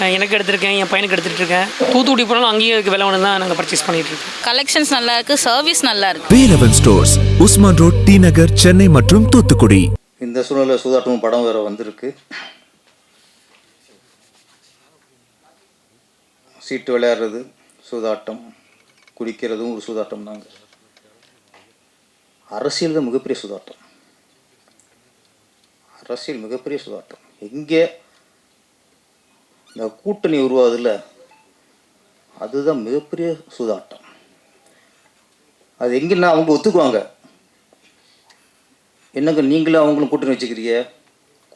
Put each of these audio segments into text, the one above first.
எனக்கு எடுத்திருக்கேன், என் பையனுக்கு எடுத்துகிட்ருக்கேன். தூத்துக்குடி போனாலும் அங்கேயும் இதுக்கு விலை ஒன்று தான் நாங்கள் பர்ச்சேஸ் பண்ணிகிட்ருக்கோம். கலெக்ஷன்ஸ் நல்லா இருக்குது, சர்வீஸ் நல்லா இருக்குது. Velavan stores, Usman road, T Nagar, Chennai மற்றும் தூத்துக்குடி. இந்த சூழ்நிலை சூதாட்டம் படம் வேறு வந்திருக்கு. சீட்டு விளையாடுறது சூதாட்டம், குடிக்கிறதும் ஒரு சூதாட்டம் தாங்க. அரசியல் தான் மிகப்பெரிய சூதாட்டம். அரசியல் மிகப்பெரிய சூதாட்டம். எங்கே இந்த கூட்டணி உருவாதில்ல, அதுதான் மிகப்பெரிய சூதாட்டம். அது எங்கன்னா அவங்க ஒத்துக்குவாங்க. என்னங்க நீங்களும் அவங்களும் கூட்டணி வச்சுக்கிறீங்க,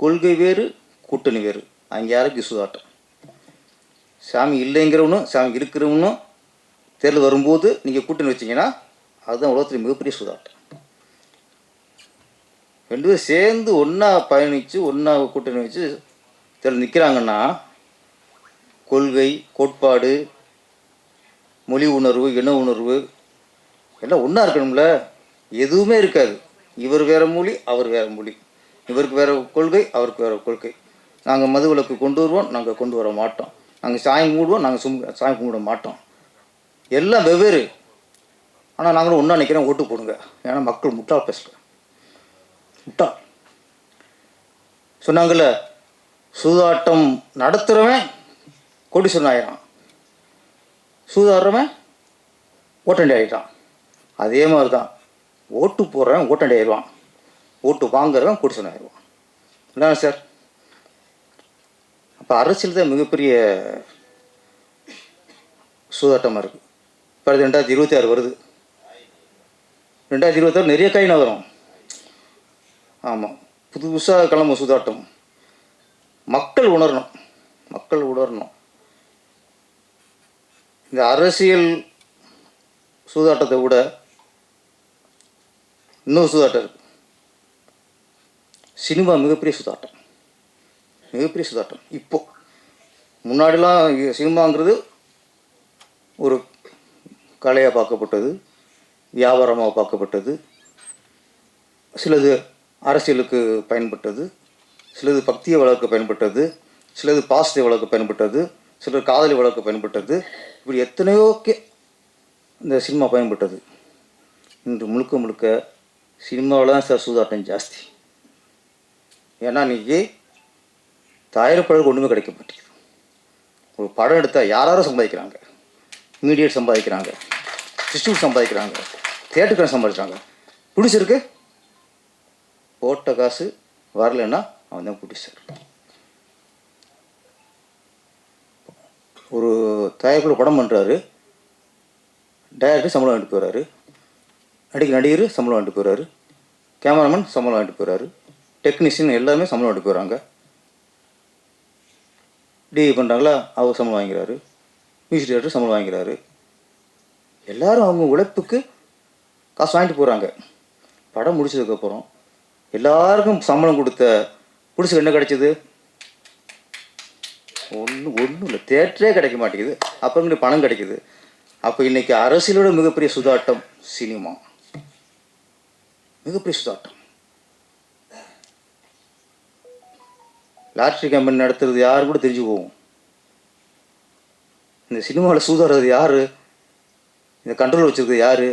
கொள்கை வேறு கூட்டணி வேறு, அங்கே யாருக்கு சூதாட்டம். சாமி இல்லைங்கிறவனும் சாமி இருக்கிறவனும் தேர்தல் வரும்போது நீங்கள் கூட்டணி வச்சிங்கன்னா அதுதான் உலகத்தில் மிகப்பெரிய சூதாட்டம். ரெண்டு பேரும் சேர்ந்து ஒன்றா பயணித்து ஒன்றா கூட்டணி வச்சு தேர்தல் நிற்கிறாங்கன்னா கொள்கை, கோட்பாடு, மொழி உணர்வு, இன உணர்வு எல்லாம் ஒன்றா இருக்கணும்ல. எதுவுமே இருக்காது. இவர் வேறு மொழி, அவர் வேறு மொழி, இவருக்கு வேறு கொள்கை, அவருக்கு வேறு கொள்கை. நாங்கள் மது விலக்கு கொண்டு வருவோம், நாங்கள் கொண்டு வர மாட்டோம். நாங்கள் சாமி கும்பிடுவோம், நாங்கள் சாமி கும்பிட மாட்டோம். எல்லாம் வெவ்வேறு. ஆனால் நாங்களும் ஒன்றா நிற்கிறோம், ஓட்டு போடுங்க. ஏன்னா மக்கள் முட்டாள் பேசல, முட்டாள் சொன்னாங்கல்ல. சூதாட்டம் நடத்துகிறவன் கோடீஸ்வரன் ஆயிடான், சூதாடுறவன் ஓட்டண்டி ஆகிட்டான். அதே மாதிரி தான் ஓட்டு போடுறவன் ஓட்டண்டி ஆயிடுவான், ஓட்டு வாங்குறவன் கோடீஸ்வரன் ஆயிடுவான். என்ன சார்? அப்போ அரசியல் தான் மிகப்பெரிய சூதாட்டமாக இருக்குது. இப்போ 2026 வருது. 2026 நிறைய காயினா வரும். ஆமாம், புதுசாக கிளம்பும் சூதாட்டம். மக்கள் உணரணும், மக்கள் உணரணும். இந்த அரசியல் சூதாட்டத்தை விட இன்னொரு சூதாட்டம் இருக்குது. சினிமா மிகப்பெரிய சூதாட்டம், மிகப்பெரிய சூதாட்டம். இப்போ முன்னாடிலாம் சினிமாங்கிறது ஒரு கலையாக பார்க்கப்பட்டது, வியாபாரமாக பார்க்கப்பட்டது. சிலது அரசியலுக்கு பயன்பட்டது, சிலது பக்தியை வளர்க்க பயன்பட்டது, சிலது பாசத்தை வளர்க்க பயன்பட்டது, சிலர் காதலி வளர்க்க பயன்பட்டது. இப்படி எத்தனையோக்கே இந்த சினிமா பயன்பட்டது. இன்று முழுக்க முழுக்க சினிமாவில் தான் சார் சூதாட்டம் ஜாஸ்தி. ஏன்னா இன்றைக்கி தயாரிப்பாளருக்கு ஒன்றுமே கிடைக்க மாட்டேங்குது. ஒரு படம் எடுத்தால் யாரும் சம்பாதிக்கிறாங்க, மீடியேட் சம்பாதிக்கிறாங்க, டிஸ்ட்ரிபியூட் சம்பாதிக்கிறாங்க, தியேட்டருக்காரன் சம்பாதிக்கிறாங்க. பிடிச்சிருக்கு, போட்ட காசு வரலன்னா அவன் தான் பிடிச்சார். ஒரு தயாரிப்பில் படம் பண்ணுறாரு, டைரக்டர் சம்பளம் வாங்கிட்டு போகிறாரு, நடிகர் சம்பளம் வாங்கிட்டு போகிறாரு, கேமராமேன் சம்பளம் வாங்கிட்டு போகிறாரு, டெக்னீஷியன் எல்லாமே சம்பளம் வாங்கிட்டு போகிறாங்க. டிவி பண்ணுறாங்களா, அவர் சம்பளம் வாங்கிறாரு, மியூசிக் டைரக்டர் சம்பளம் வாங்கிறாரு. எல்லோரும் அவங்க உழைப்புக்கு காசு வாங்கிட்டு போகிறாங்க. படம் முடிச்சதுக்கப்புறம் எல்லாருக்கும் சம்பளம் கொடுத்த பிடிச்சி என்ன கிடைச்சிது? ஒன்றும் இல்லை, தேட்டரே கிடைக்க மாட்டேங்குது. அப்புறம் இங்கே பணம் கிடைக்குது. அப்போ இன்றைக்கி அரசியலோட மிகப்பெரிய சூதாட்டம் சினிமா, மிகப்பெரிய சூதாட்டம். லாட்ரி கம்பெனி நடத்துறது யாரு கூட தெரிஞ்சு போகும். இந்த சினிமாவில் சூதாடுறது யார்? இந்த கண்ட்ரோல் வச்சுருக்கிறது யார்?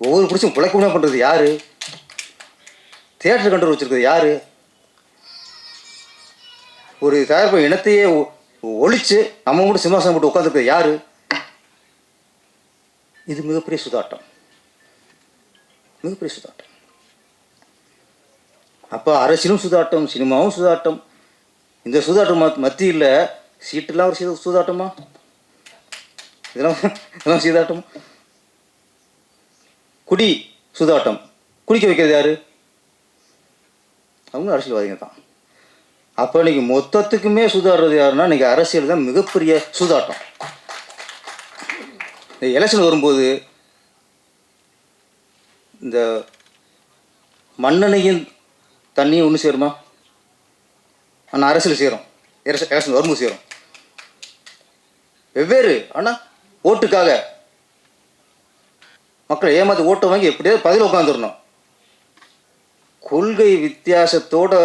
ஒவ்வொரு பிடிச்சும் பிழைக்கணும் பண்ணுறது யார்? தியேட்டர் கண்ட்ரோல் வச்சுருக்கிறது யார்? ஒரு தயாரிப்பு இனத்தையே ஒழித்து நம்ம கூட சிம்மாசனம் போட்டு உட்காந்துருக்கிறது யார்? இது மிகப்பெரிய சூதாட்டம், மிகப்பெரிய சூதாட்டம். அப்போ அரசியலும் சூதாட்டம், சினிமாவும் சூதாட்டம். இந்த சூதாட்டம் மத்தியில் சீட்டெல்லாம் ஒரு சூதாட்டமா? இதெல்லாம் சூதாட்டம். குடி சூதாட்டம், குடிக்க வைக்கிறது யார்? அவங்க அரசியல்வாதிங்க தான். அப்போ இன்றைக்கி மொத்தத்துக்குமே சூதாடுறது யாருன்னா இன்றைக்கி அரசியல் தான் மிகப்பெரிய சூதாட்டம். இந்த எலெக்ஷன் வரும்போது இந்த மண்ணெண்ணையும் தண்ணியும் ஒன்று சேருமா? ஆனால் அரசியல் சேரும், எலெக்ஷன் வரும்போது சேரும். வெவ்வேறு. ஆனால் ஓட்டுக்காக மக்களை ஏமாற்றி ஓட்டை வாங்கி எப்படியாவது பதில் உட்காந்துடணும். கொள்கை வித்தியாசத்தோடு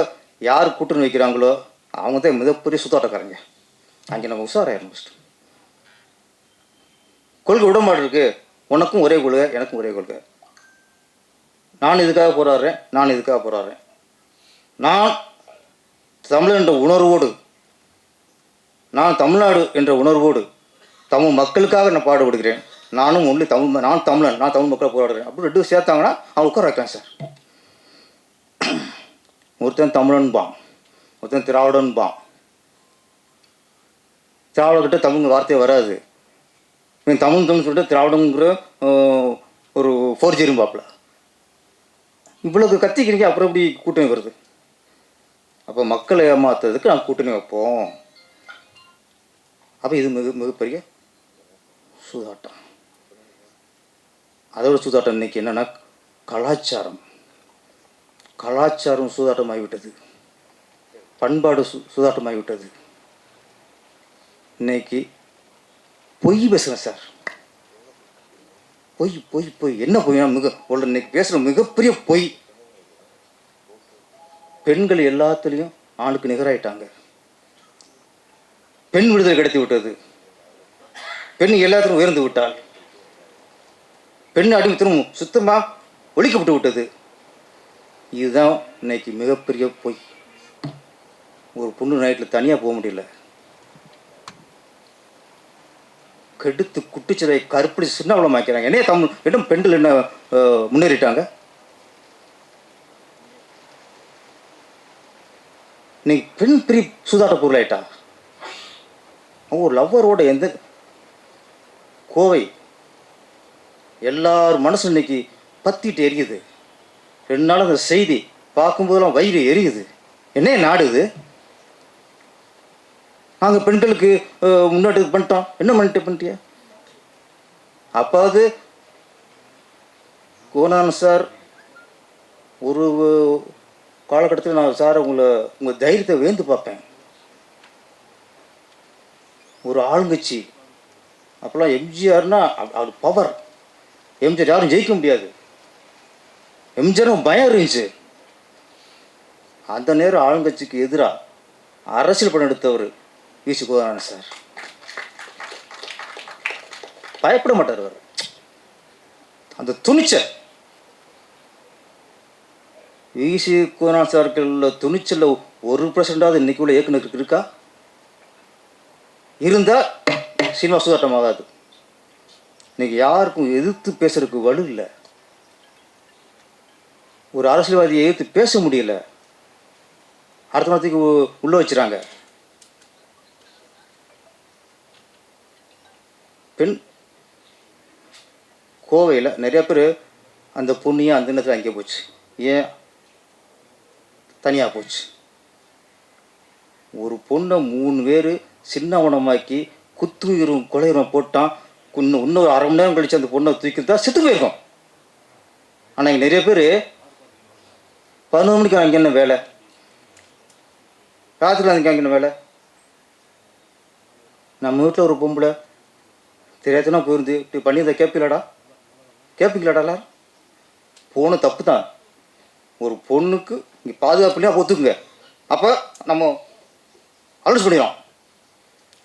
யார் கூட்டணி வைக்கிறாங்களோ அவங்க தான் மிகப்பெரிய சுத்தாட்டக்காரங்க. அங்கே நம்ம உஷாராயிரும் ஃபஸ்ட்டு. கொள்கை உடன்பாடு இருக்குது. உனக்கும் ஒரே கொள்கை, எனக்கும் ஒரே கொள்கை. நான் இதுக்காக போராடுறேன், நான் இதுக்காக போராடுறேன். நான் தமிழ் என்ற உணர்வோடு, நான் தமிழ்நாடு என்ற உணர்வோடு தமிழ் மக்களுக்காக நான் பாடுபடுகிறேன். நானும் ஒன்லி தமிழ், நான் தமிழன், நான் தமிழ் மக்களை போராடுறேன் அப்படி ரெண்டு சேர்த்தாங்கன்னா அவங்க உட்கார வைக்கலாம் சார். ஒருத்தன் தமிழன்பான், ஒருத்தன் திராவிடன்பான். திராவிடக்கிட்ட தமிழ் வார்த்தையே வராது. தமிழ் சொல்லிட்டு திராவிடங்கிற ஒரு ஃபோர்ஜரிம்பாப்பில் இவ்வளவு கத்திக்கிறீங்க. அப்புறம் எப்படி கூட்டணி வருது? அப்போ மக்களை ஏமாத்துறதுக்கு நாங்கள் கூட்டணி வைப்போம். அப்போ இது மிகப்பெரிய சூதாட்டம். அதோட சூதாட்டம் இன்னைக்கு என்னென்னா கலாச்சாரம் சூதாட்டமாகிவிட்டது. பண்பாடு சூதாட்டமாகிவிட்டது. இன்னைக்கு பொய் பேசுகிறேன் சார். பொய் என்ன பொய்னா இன்னைக்கு பேசுகிற மிகப்பெரிய பொய். பெண்கள் எல்லாத்துலேயும் ஆணுக்கு நிகராயிட்டாங்க. பெண் விடுதலை கிடைத்து விட்டது. பெண் எல்லாத்திலும் உயர்ந்து விட்டாள். பெண் அடிமைத்தனம் சுத்தமாக ஒழிக்கப்பட்டு விட்டது. இதுதான் இன்னைக்கு மிகப்பெரிய பொய். ஒரு பொண்ணு நைட்டில் தனியாக போக முடியல. கெடுத்து குட்டிச்சிலை கருப்படி சின்னவளம் ஆக்கிறாங்க. என்னைய தமிழ் இடம் பெண்கள் என்ன முன்னேறிட்டாங்க? நீ பெண் பிரி சூதாட்ட பொருளாயிட்டா. ஒரு லவ்வரோட எந்த கோவை எல்லாரும் மனசு இன்னைக்கு பத்திட்டு எரியுது. 2 நாள் அந்த செய்தி பார்க்கும்போதெல்லாம் வயிறு எரியுது. என்ன நாடுது? நாங்கள் பெண்களுக்கு முன்னாடி பண்ணிட்டோம். என்ன பண்ணிட்டியா? அப்பாவது கோனான் சார் ஒரு காலகட்டத்தில் நான் சார் உங்கள் தைரியத்தை வேந்து பார்ப்பேன். ஒரு ஆளுங்கட்சி அப்போல்லாம் எம்ஜிஆர்னா அவர் பவர். எம்ஜிஆர் யாரும் ஜெயிக்க முடியாது. எம்ஜிஆரும் பயம் இருந்துச்சு. அந்த நேரம் ஆளுங்கட்சிக்கு எதிராக அரசியல் படம் எடுத்தவர் வி.சி. கோதானன் சார். பயப்பட மாட்டார் அவர். அந்த துணிச்சல் வி.சி. கோதானன் சார்கள் துணிச்சல் 1% இன்னைக்கு உள்ள இயக்குநருக்கு இருக்கா? இருந்தால் சினிமா சூதாட்டம் ஆகாது. இன்னைக்கு யாருக்கும் எதிர்த்து பேசுறதுக்கு வலு இல்லை. ஒரு அரசியல்வாதியை எதிர்த்து பேச முடியல. அடுத்த மாதத்துக்கு உள்ள வச்சுறாங்க. பெண் கோவையில் நிறைய பேர் அந்த பொண்ணியாக அந்த நேரத்தில் அங்கே போச்சு. ஏன் தனியாக போச்சு? ஒரு பொண்ணை 3 பேர் சின்னவனமாக்கி குத்துயிரும் கொலையுரம் போட்டான். இன்னொரு 1/2 மணி நேரம் கழிச்சு அந்த பொண்ணை தூக்கிட்டு செத்து போயிருக்கோம். ஆனால் இங்கே நிறைய பேர் 11 மணிக்கு அங்கே என்ன வேலை, ராத்திரியில் அங்கே என்ன வேலை? நம்ம வீட்டில் ஒரு பொம்பளை தெரியாதுன்னா போயிருந்து இப்படி பண்ணியிருந்தா கேட்பீங்களாடா? போன தப்பு தான். ஒரு பொண்ணுக்கு இங்கே பாதுகாப்புலையா ஒத்துக்குங்க. அப்போ நம்ம அலர்ஸ் பண்ணிடுறோம்.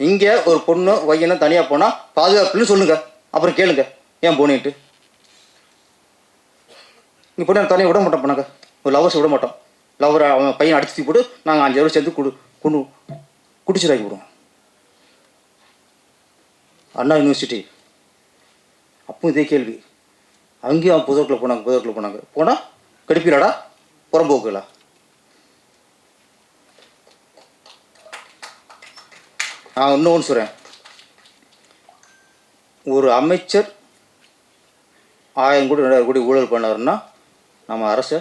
இங்கே ஒரு பொண்ணு பையனை தனியாக போனால் பாதுகாப்புன்னு சொல்லுங்கள். அப்புறம் கேளுங்க ஏன் போனின்ட்டு. இங்கே பொண்ணு தனியாக விட மாட்டோம். பண்ணாங்க ஒரு லவ்வர்ஸ் விட மாட்டோம். லவ்வரை அவன் பையனை அடிச்சு போட்டு நாங்கள் 5 பேர் சேர்ந்து கொண்டு குடிச்சிடாக்கி விடுவோம். அண்ணா யூனிவர்சிட்டி அப்பவும் இதே கேள்வி. அங்கேயும் அவன் புதற்குள்ள போனாங்க. போனால் கெடுப்பீராடா புறம்போக்குகளா? நான் இன்னொன்று சொல்கிறேன். ஒரு அமைச்சர் 1000 கோடி 2000 கோடி ஊழல் பண்ணாருன்னா நம்ம அரசை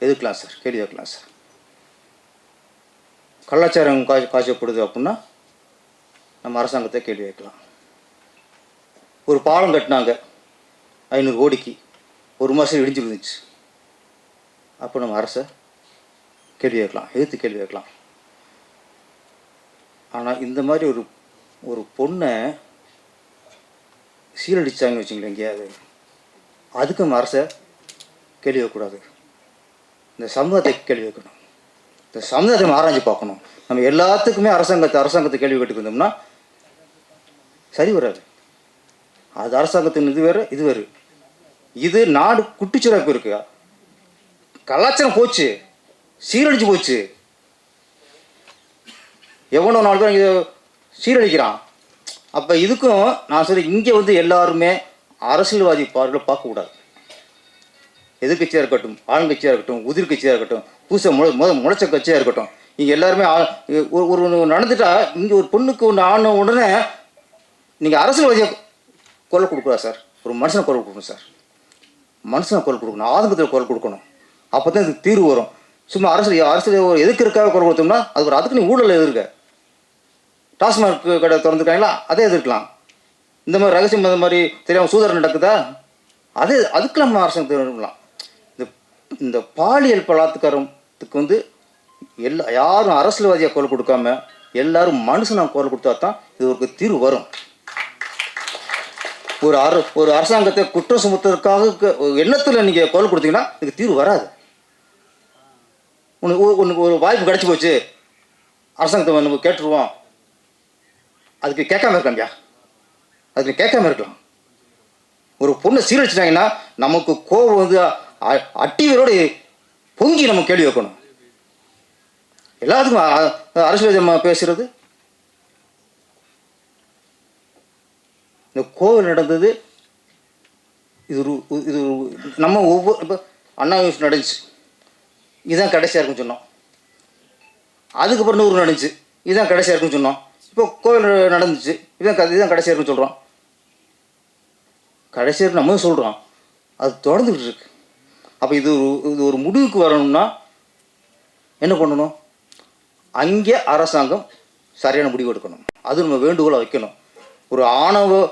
எதிர்க்கலாம் சார், கேள்வி கேட்கலாம் சார். கலாச்சாரம் காய்ச்சப்படுது அப்படின்னா நம்ம அரசாங்கத்தை கேள்வி கேட்கலாம். ஒரு பாலம் கட்டினாங்க 500 கோடிக்கு, 1 மாதம் இடிஞ்சு விழுந்துச்சு. அப்போ நம்ம அரசை கேள்வி கேட்கலாம், எதிர்த்து கேள்வி கேட்கலாம். ஆனால் இந்த மாதிரி ஒரு பொண்ணை சீரடிச்சாங்கன்னு வச்சுங்களேன் எங்கேயாவது, அதுக்கு நம்ம அரசை கேள்வி வைக்கக்கூடாது. இந்த சமூகத்தை கேள்வி வைக்கணும். இந்த சமுதாயத்தை ஆராய்ச்சி பார்க்கணும். நம்ம எல்லாத்துக்குமே அரசாங்கத்தை கேள்வி கேட்டுக்கு இருந்தோம்னா சரி வராது. அது அரசாங்கத்தின் இது வேறு, இது வேறு. இது நாடு குட்டிச்சுரப்பு இருக்கு, கலாச்சாரம் போச்சு, சீரழிச்சு போச்சு. எவனோ 4 பேர் இங்கே சீரழிக்கிறான். அப்போ இதுக்கும் நான் சொல்ல, இங்கே வந்து எல்லாருமே அரசியல்வாதி பார்வையில் பார்க்கக்கூடாது. எதிர்கட்சியாக இருக்கட்டும், ஆளுங்கட்சியாக இருக்கட்டும், உதிர்கட்சியாக இருக்கட்டும், முளைச்ச கட்சியாக இருக்கட்டும், இங்கே எல்லாருமே ஒரு நடந்துட்டா இங்கே ஒரு பொண்ணுக்கு ஒன்று ஆன உடனே நீங்கள் அரசியல்வாதியை குரல் கொடுக்கூடாது சார். ஒரு மனுஷனை குரல் கொடுக்கணும் சார். மனுஷனை குரல் கொடுக்கணும், ஆதங்கத்தில் குரல் கொடுக்கணும். அப்போ தான் இதுக்கு தீர்வு வரும். சும்மா அரசியல் எதுக்கிறதுக்காக குரல் கொடுத்தோம்னா அதுக்கு நீ ஊழல் எதிர்க்க. டாஸ்மாக் கடை திறந்துருக்காங்களா, அதே எதிர்க்கலாம். இந்த மாதிரி ரகசியம் இந்த மாதிரி தெரியாமல் சூதாரம் நடக்குதா, அதுக்கு நம்ம அரசாங்கம் தெரிவிக்கலாம். இந்த பாலியல் பலாத்காரத்துக்கு வந்து யாரும் அரசியல்வாதியாக குரல் கொடுக்காம எல்லாரும் மனுஷனாக குரல் கொடுத்தா தான் இது ஒரு தீர்வு வரும். ஒரு அரசாங்கத்தை குற்றம் சுமத்துறதுக்காக எண்ணத்தில் நீங்கள் குரல் கொடுத்தீங்கன்னா இதுக்கு தீர்வு வராது. உனக்கு ஒரு வாய்ப்பு கிடச்சி போச்சு, அரசாங்கத்தை நம்ம கேட்டுருவோம், அதுக்கு கேட்காம இருக்கலாம்யா, அதுக்கு கேட்காம இருக்கலாம். ஒரு பொண்ணை சீரழிச்சிட்டாங்கன்னா நமக்கு கோபம் வந்து அட்டிவரோடு பொங்கி நம்ம கேள்வி வைக்கணும். எல்லாத்துக்கும் அரசியல் பேசுறது. இந்த கோவில் நடந்தது, இது நம்ம ஒவ்வொரு இப்போ அண்ணா யூஸ் நடந்துச்சு, இதுதான் கடைசியாக இருக்குன்னு சொன்னோம். அதுக்கப்புறம் 100 நடந்துச்சு, இதுதான் கடைசியாக இருக்குன்னு சொன்னோம். இப்போ கோவில் நடந்துச்சு, இதுதான் கடைசியாக இருக்குன்னு சொல்கிறோம். கடைசியாக இருக்கு நம்ம சொல்கிறோம், அது தொடர்ந்துக்கிட்டு இருக்கு. அப்போ இது ஒரு முடிவுக்கு வரணும்னா என்ன பண்ணணும்? அங்கே அரசாங்கம் சரியான முடிவு எடுக்கணும். அது நம்ம வேண்டுகோளை வைக்கணும். ஒரு ஆணவ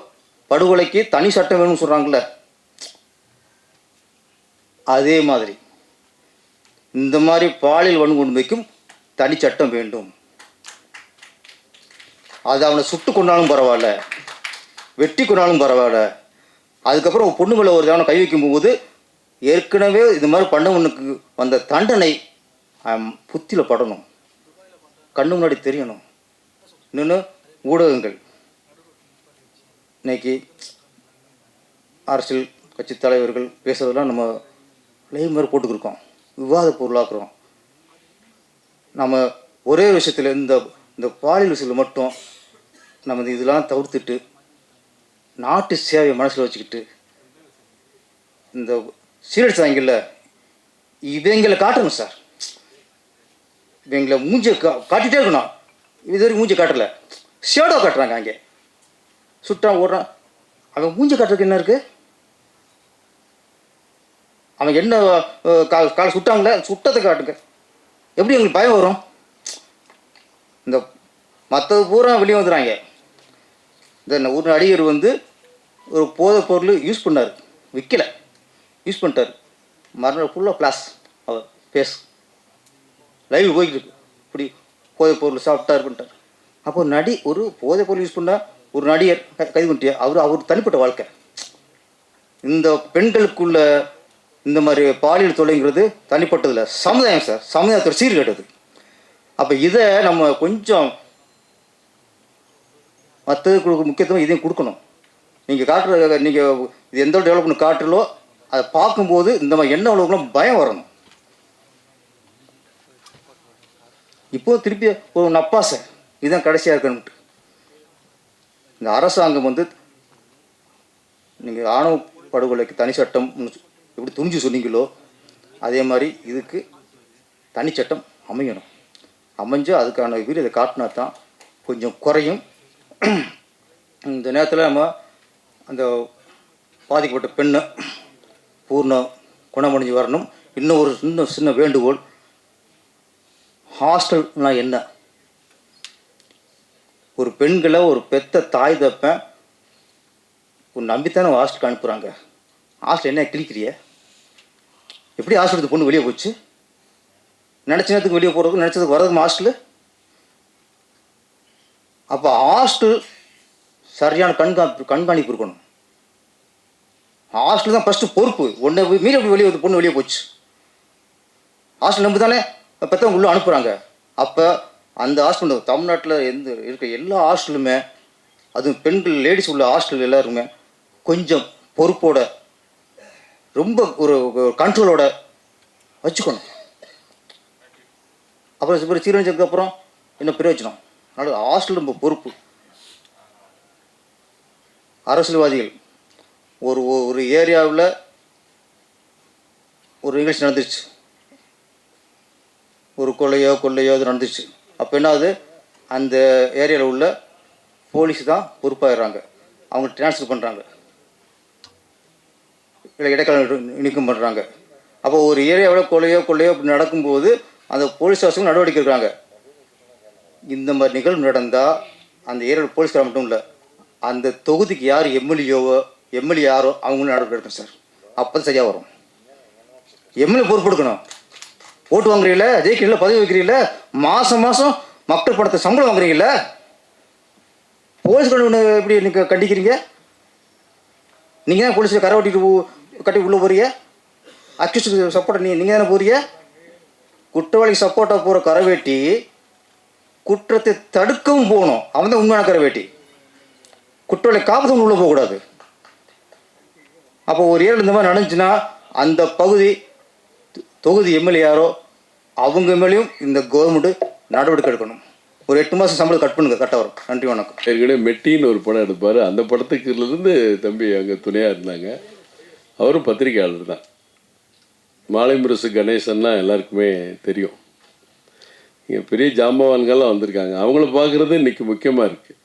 படுகொலைக்கு தனி சட்டம் வேணும்னு சொல்கிறாங்களே, அதே மாதிரி இந்த மாதிரி பாலியல் வன்கொடுமைக்கும் தனி சட்டம் வேண்டும். அது அவனை சுட்டு கொண்டாலும் பரவாயில்ல, வெட்டி கொண்டாலும் பரவாயில்ல. அதுக்கப்புறம் பொண்ணு மேலே ஒரு தவணை கை வைக்கும் போது ஏற்கனவே இது மாதிரி பண்ணவனுக்கு வந்த தண்டனை புத்தியில் படணும், கண்ணு முன்னாடி தெரியணும். இன்னொன்று, ஊடகங்கள் இன்னைக்கு அரசியல் கட்சி தலைவர்கள் பேசுறதெல்லாம் நம்ம லைவ் மாதிரி போட்டுக்கிருக்கோம், விவாத பொருளாக்குறோம். நம்ம ஒரே விஷயத்தில் இந்த பாலியல் விஷயத்தில் மட்டும் நம்ம இதெல்லாம் தவிர்த்துட்டு நாட்டு சேவையை மனசில் வச்சுக்கிட்டு இந்த சீரழிச்சாங்கல்ல இவங்களை காட்டணும் சார். இவங்களை மூஞ்சை காட்டிகிட்டே இருக்கணும். இது வரைக்கும் மூஞ்சை காட்டலை, ஷேடோ காட்டுறாங்க. அங்கே சுட்டான் ஓடுறான், அவன் மூஞ்சை காட்டுறதுக்கு என்ன இருக்குது? அவன் என்ன காலை சுட்டாங்களே, சுட்டத்தை காட்டுங்க. எப்படி எங்களுக்கு பயம் வரும்? இந்த மற்றது பூரா வெளியே வந்துடுறாங்க. இந்த ஒரு நடிகர் வந்து ஒரு போதைப் பொருள் யூஸ் பண்ணார், விற்கலை, யூஸ் பண்ணிட்டார். மறுநாள் ஃபுல்லாக கிளாஸ் அவர் பேஸ் லைவ் போய்கிட்டு இருக்கு. இப்படி போதைப் பொருள் சாப்பிட்டார் பண்ணிட்டார். அப்போ ஒரு போதைப் பொருள் யூஸ் பண்ணால் ஒரு நடிகர் கைது பண்ணிட்டியா, அவர் தனிப்பட்ட வாழ்க்கை. இந்த பெண்களுக்குள்ள இந்த மாதிரி பாலியல் தொலைங்கிறது தனிப்பட்டதில்லை, சமுதாயம் சார், சமுதாயத்தோட சீர்கேட்டது. அப்போ இதை நம்ம கொஞ்சம் மற்றதுக்கு முக்கியத்துவம் இதையும் கொடுக்கணும். நீங்கள் காட்டுற நீங்கள் இது எந்த டெவலப்மெண்ட் காட்டுறோ அதை பார்க்கும்போது இந்த மாதிரி என்ன அளவுக்குலாம் பயம் வரணும். இப்போ திருப்பி ஒரு நப்பாசை இதுதான் கடைசியாக இருக்கணும்ட்டு இந்த அரசாங்கம் வந்து நீங்கள் ஆணவ படுகொலைக்கு தனி சட்டம் எப்படி துணிஞ்சு சொன்னீங்களோ அதே மாதிரி இதுக்கு தனி சட்டம் அமையணும். அமைஞ்சு அதுக்கான இதை காட்டினா தான் கொஞ்சம் குறையும். இந்த நேரத்தில் நம்ம அந்த பாதிக்கப்பட்ட பெண்ணை பூர்ண குணமடைஞ்சு வரணும். இன்னும் சின்ன வேண்டுகோள், ஹாஸ்டல்னா என்ன? ஒரு பெண்களை ஒரு பெத்த தாய் தப்பேன் ஒரு நம்பித்தானே ஹாஸ்டலுக்கு அனுப்புகிறாங்க. ஹாஸ்டல் என்ன கிழிக்கிறிய? எப்படி ஹாஸ்டலுக்கு பொண்ணு வெளியே போச்சு? நினச்ச நேரத்துக்கு வெளியே போகிறதுக்கு நினச்சதுக்கு வர்றதுக்கு ஹாஸ்டலு. அப்போ ஹாஸ்டல் சரியான கண்காணிப்பு இருக்கணும். ஹாஸ்டல் தான் ஃபஸ்ட்டு பொறுப்பு. ஒன்றை மீறி அப்படி வெளியே பொண்ணு வெளியே போச்சு, ஹாஸ்டல் நம்பி தானே பெற்றவங்க உள்ளே அனுப்புகிறாங்க. அப்போ அந்த ஹாஸ்டல் தமிழ்நாட்டில் இருக்க எல்லா ஹாஸ்டலுமே, அதுவும் பெண்கள் லேடிஸ் உள்ள ஹாஸ்டல் எல்லாருமே கொஞ்சம் பொறுப்போட ரொம்ப ஒரு கண்ட்ரோலோட வச்சுக்கணும். அப்புறம் சீரழிஞ்சதுக்கப்புறம் இன்னும் பிரயோஜனம். அதனால் ஹாஸ்டல் ரொம்ப பொறுப்பு. அரசியல்வாதிகள் ஒரு ஏரியாவில் ஒரு நிகழ்ச்சி நடந்துருச்சு, ஒரு கொள்ளையோ அது நடந்துச்சு. அப்போ என்ன ஆகுது, அந்த ஏரியாவில் உள்ள போலீஸ் தான் பொறுப்பாகிடுறாங்க. அவங்க ட்ரான்ஸ்ஃபர் பண்ணுறாங்க, இல்லை இடைக்கால நீக்கம் பண்ணுறாங்க. அப்போ ஒரு ஏரியாவில் கொள்ளையோ அப்படி நடக்கும்போது அந்த போலீஸ் அரசும் நடவடிக்கை இருக்கிறாங்க. இந்த மாதிரி நிகழ்வு நடந்தால் அந்த ஏரியாவில் போலீஸ்கார மட்டும் இல்லை, அந்த தொகுதிக்கு யார் எம்எல்ஏ யாரோ அவங்களும் நடவடிக்கை எடுக்கணும் சார். அப்போ தான் சரியாக வரும். எம்எல்ஏ பொறுப்பெடுக்கணும். ஓட்டு வாங்குறீங்கள, ஜெயிக்கிறீங்கள, பதவி வைக்கிறீங்கள, மாதம் மக்கள் பணத்தை சம்பளம் வாங்குறீங்கள, போலீஸ் எப்படி நீங்கள் கண்டிக்கிறீங்க? நீங்கள் தான் போலீஸில் கரை கட்டி உள்ளே போறீங்க. அக்யூஸ்டுக்கு சப்போர்ட்டை நீங்கள் தானே போறீங்க. குற்றவாளிக்கு சப்போர்ட்டாக போகிற கரைவேட்டி குற்றத்தை தடுக்கவும் போகணும். அவன் தான் உண்மையான கரைவேட்டி. குற்றவாளி காப்பதும் உள்ளே போகக்கூடாது. அப்போ ஒரு ஏரியாவில் இந்த மாதிரி நடந்துச்சுன்னா அந்த பகுதி தொகுதி எம்எல்ஏ யாரோ அவங்க மேலேயும் இந்த கவர்மெண்ட்டு நடவடிக்கை எடுக்கணும். ஒரு 8 மாதம் சம்பளம் கட் பண்ணுங்க, கரெக்டாக வரும். நன்றி, வணக்கம். ஏற்கனவே மெட்டின்னு ஒரு படம் எடுப்பார். அந்த படத்துக்குலேருந்து தம்பி அங்கே துணையாக இருந்தாங்க. அவரும் பத்திரிகையாளர் தான். மாலை முரசு கணேசன்னா எல்லாருக்குமே தெரியும். இங்கே பெரிய ஜாம்பவான்கள்லாம் வந்திருக்காங்க. அவங்கள பார்க்குறது இன்றைக்கி முக்கியமாக இருக்குது.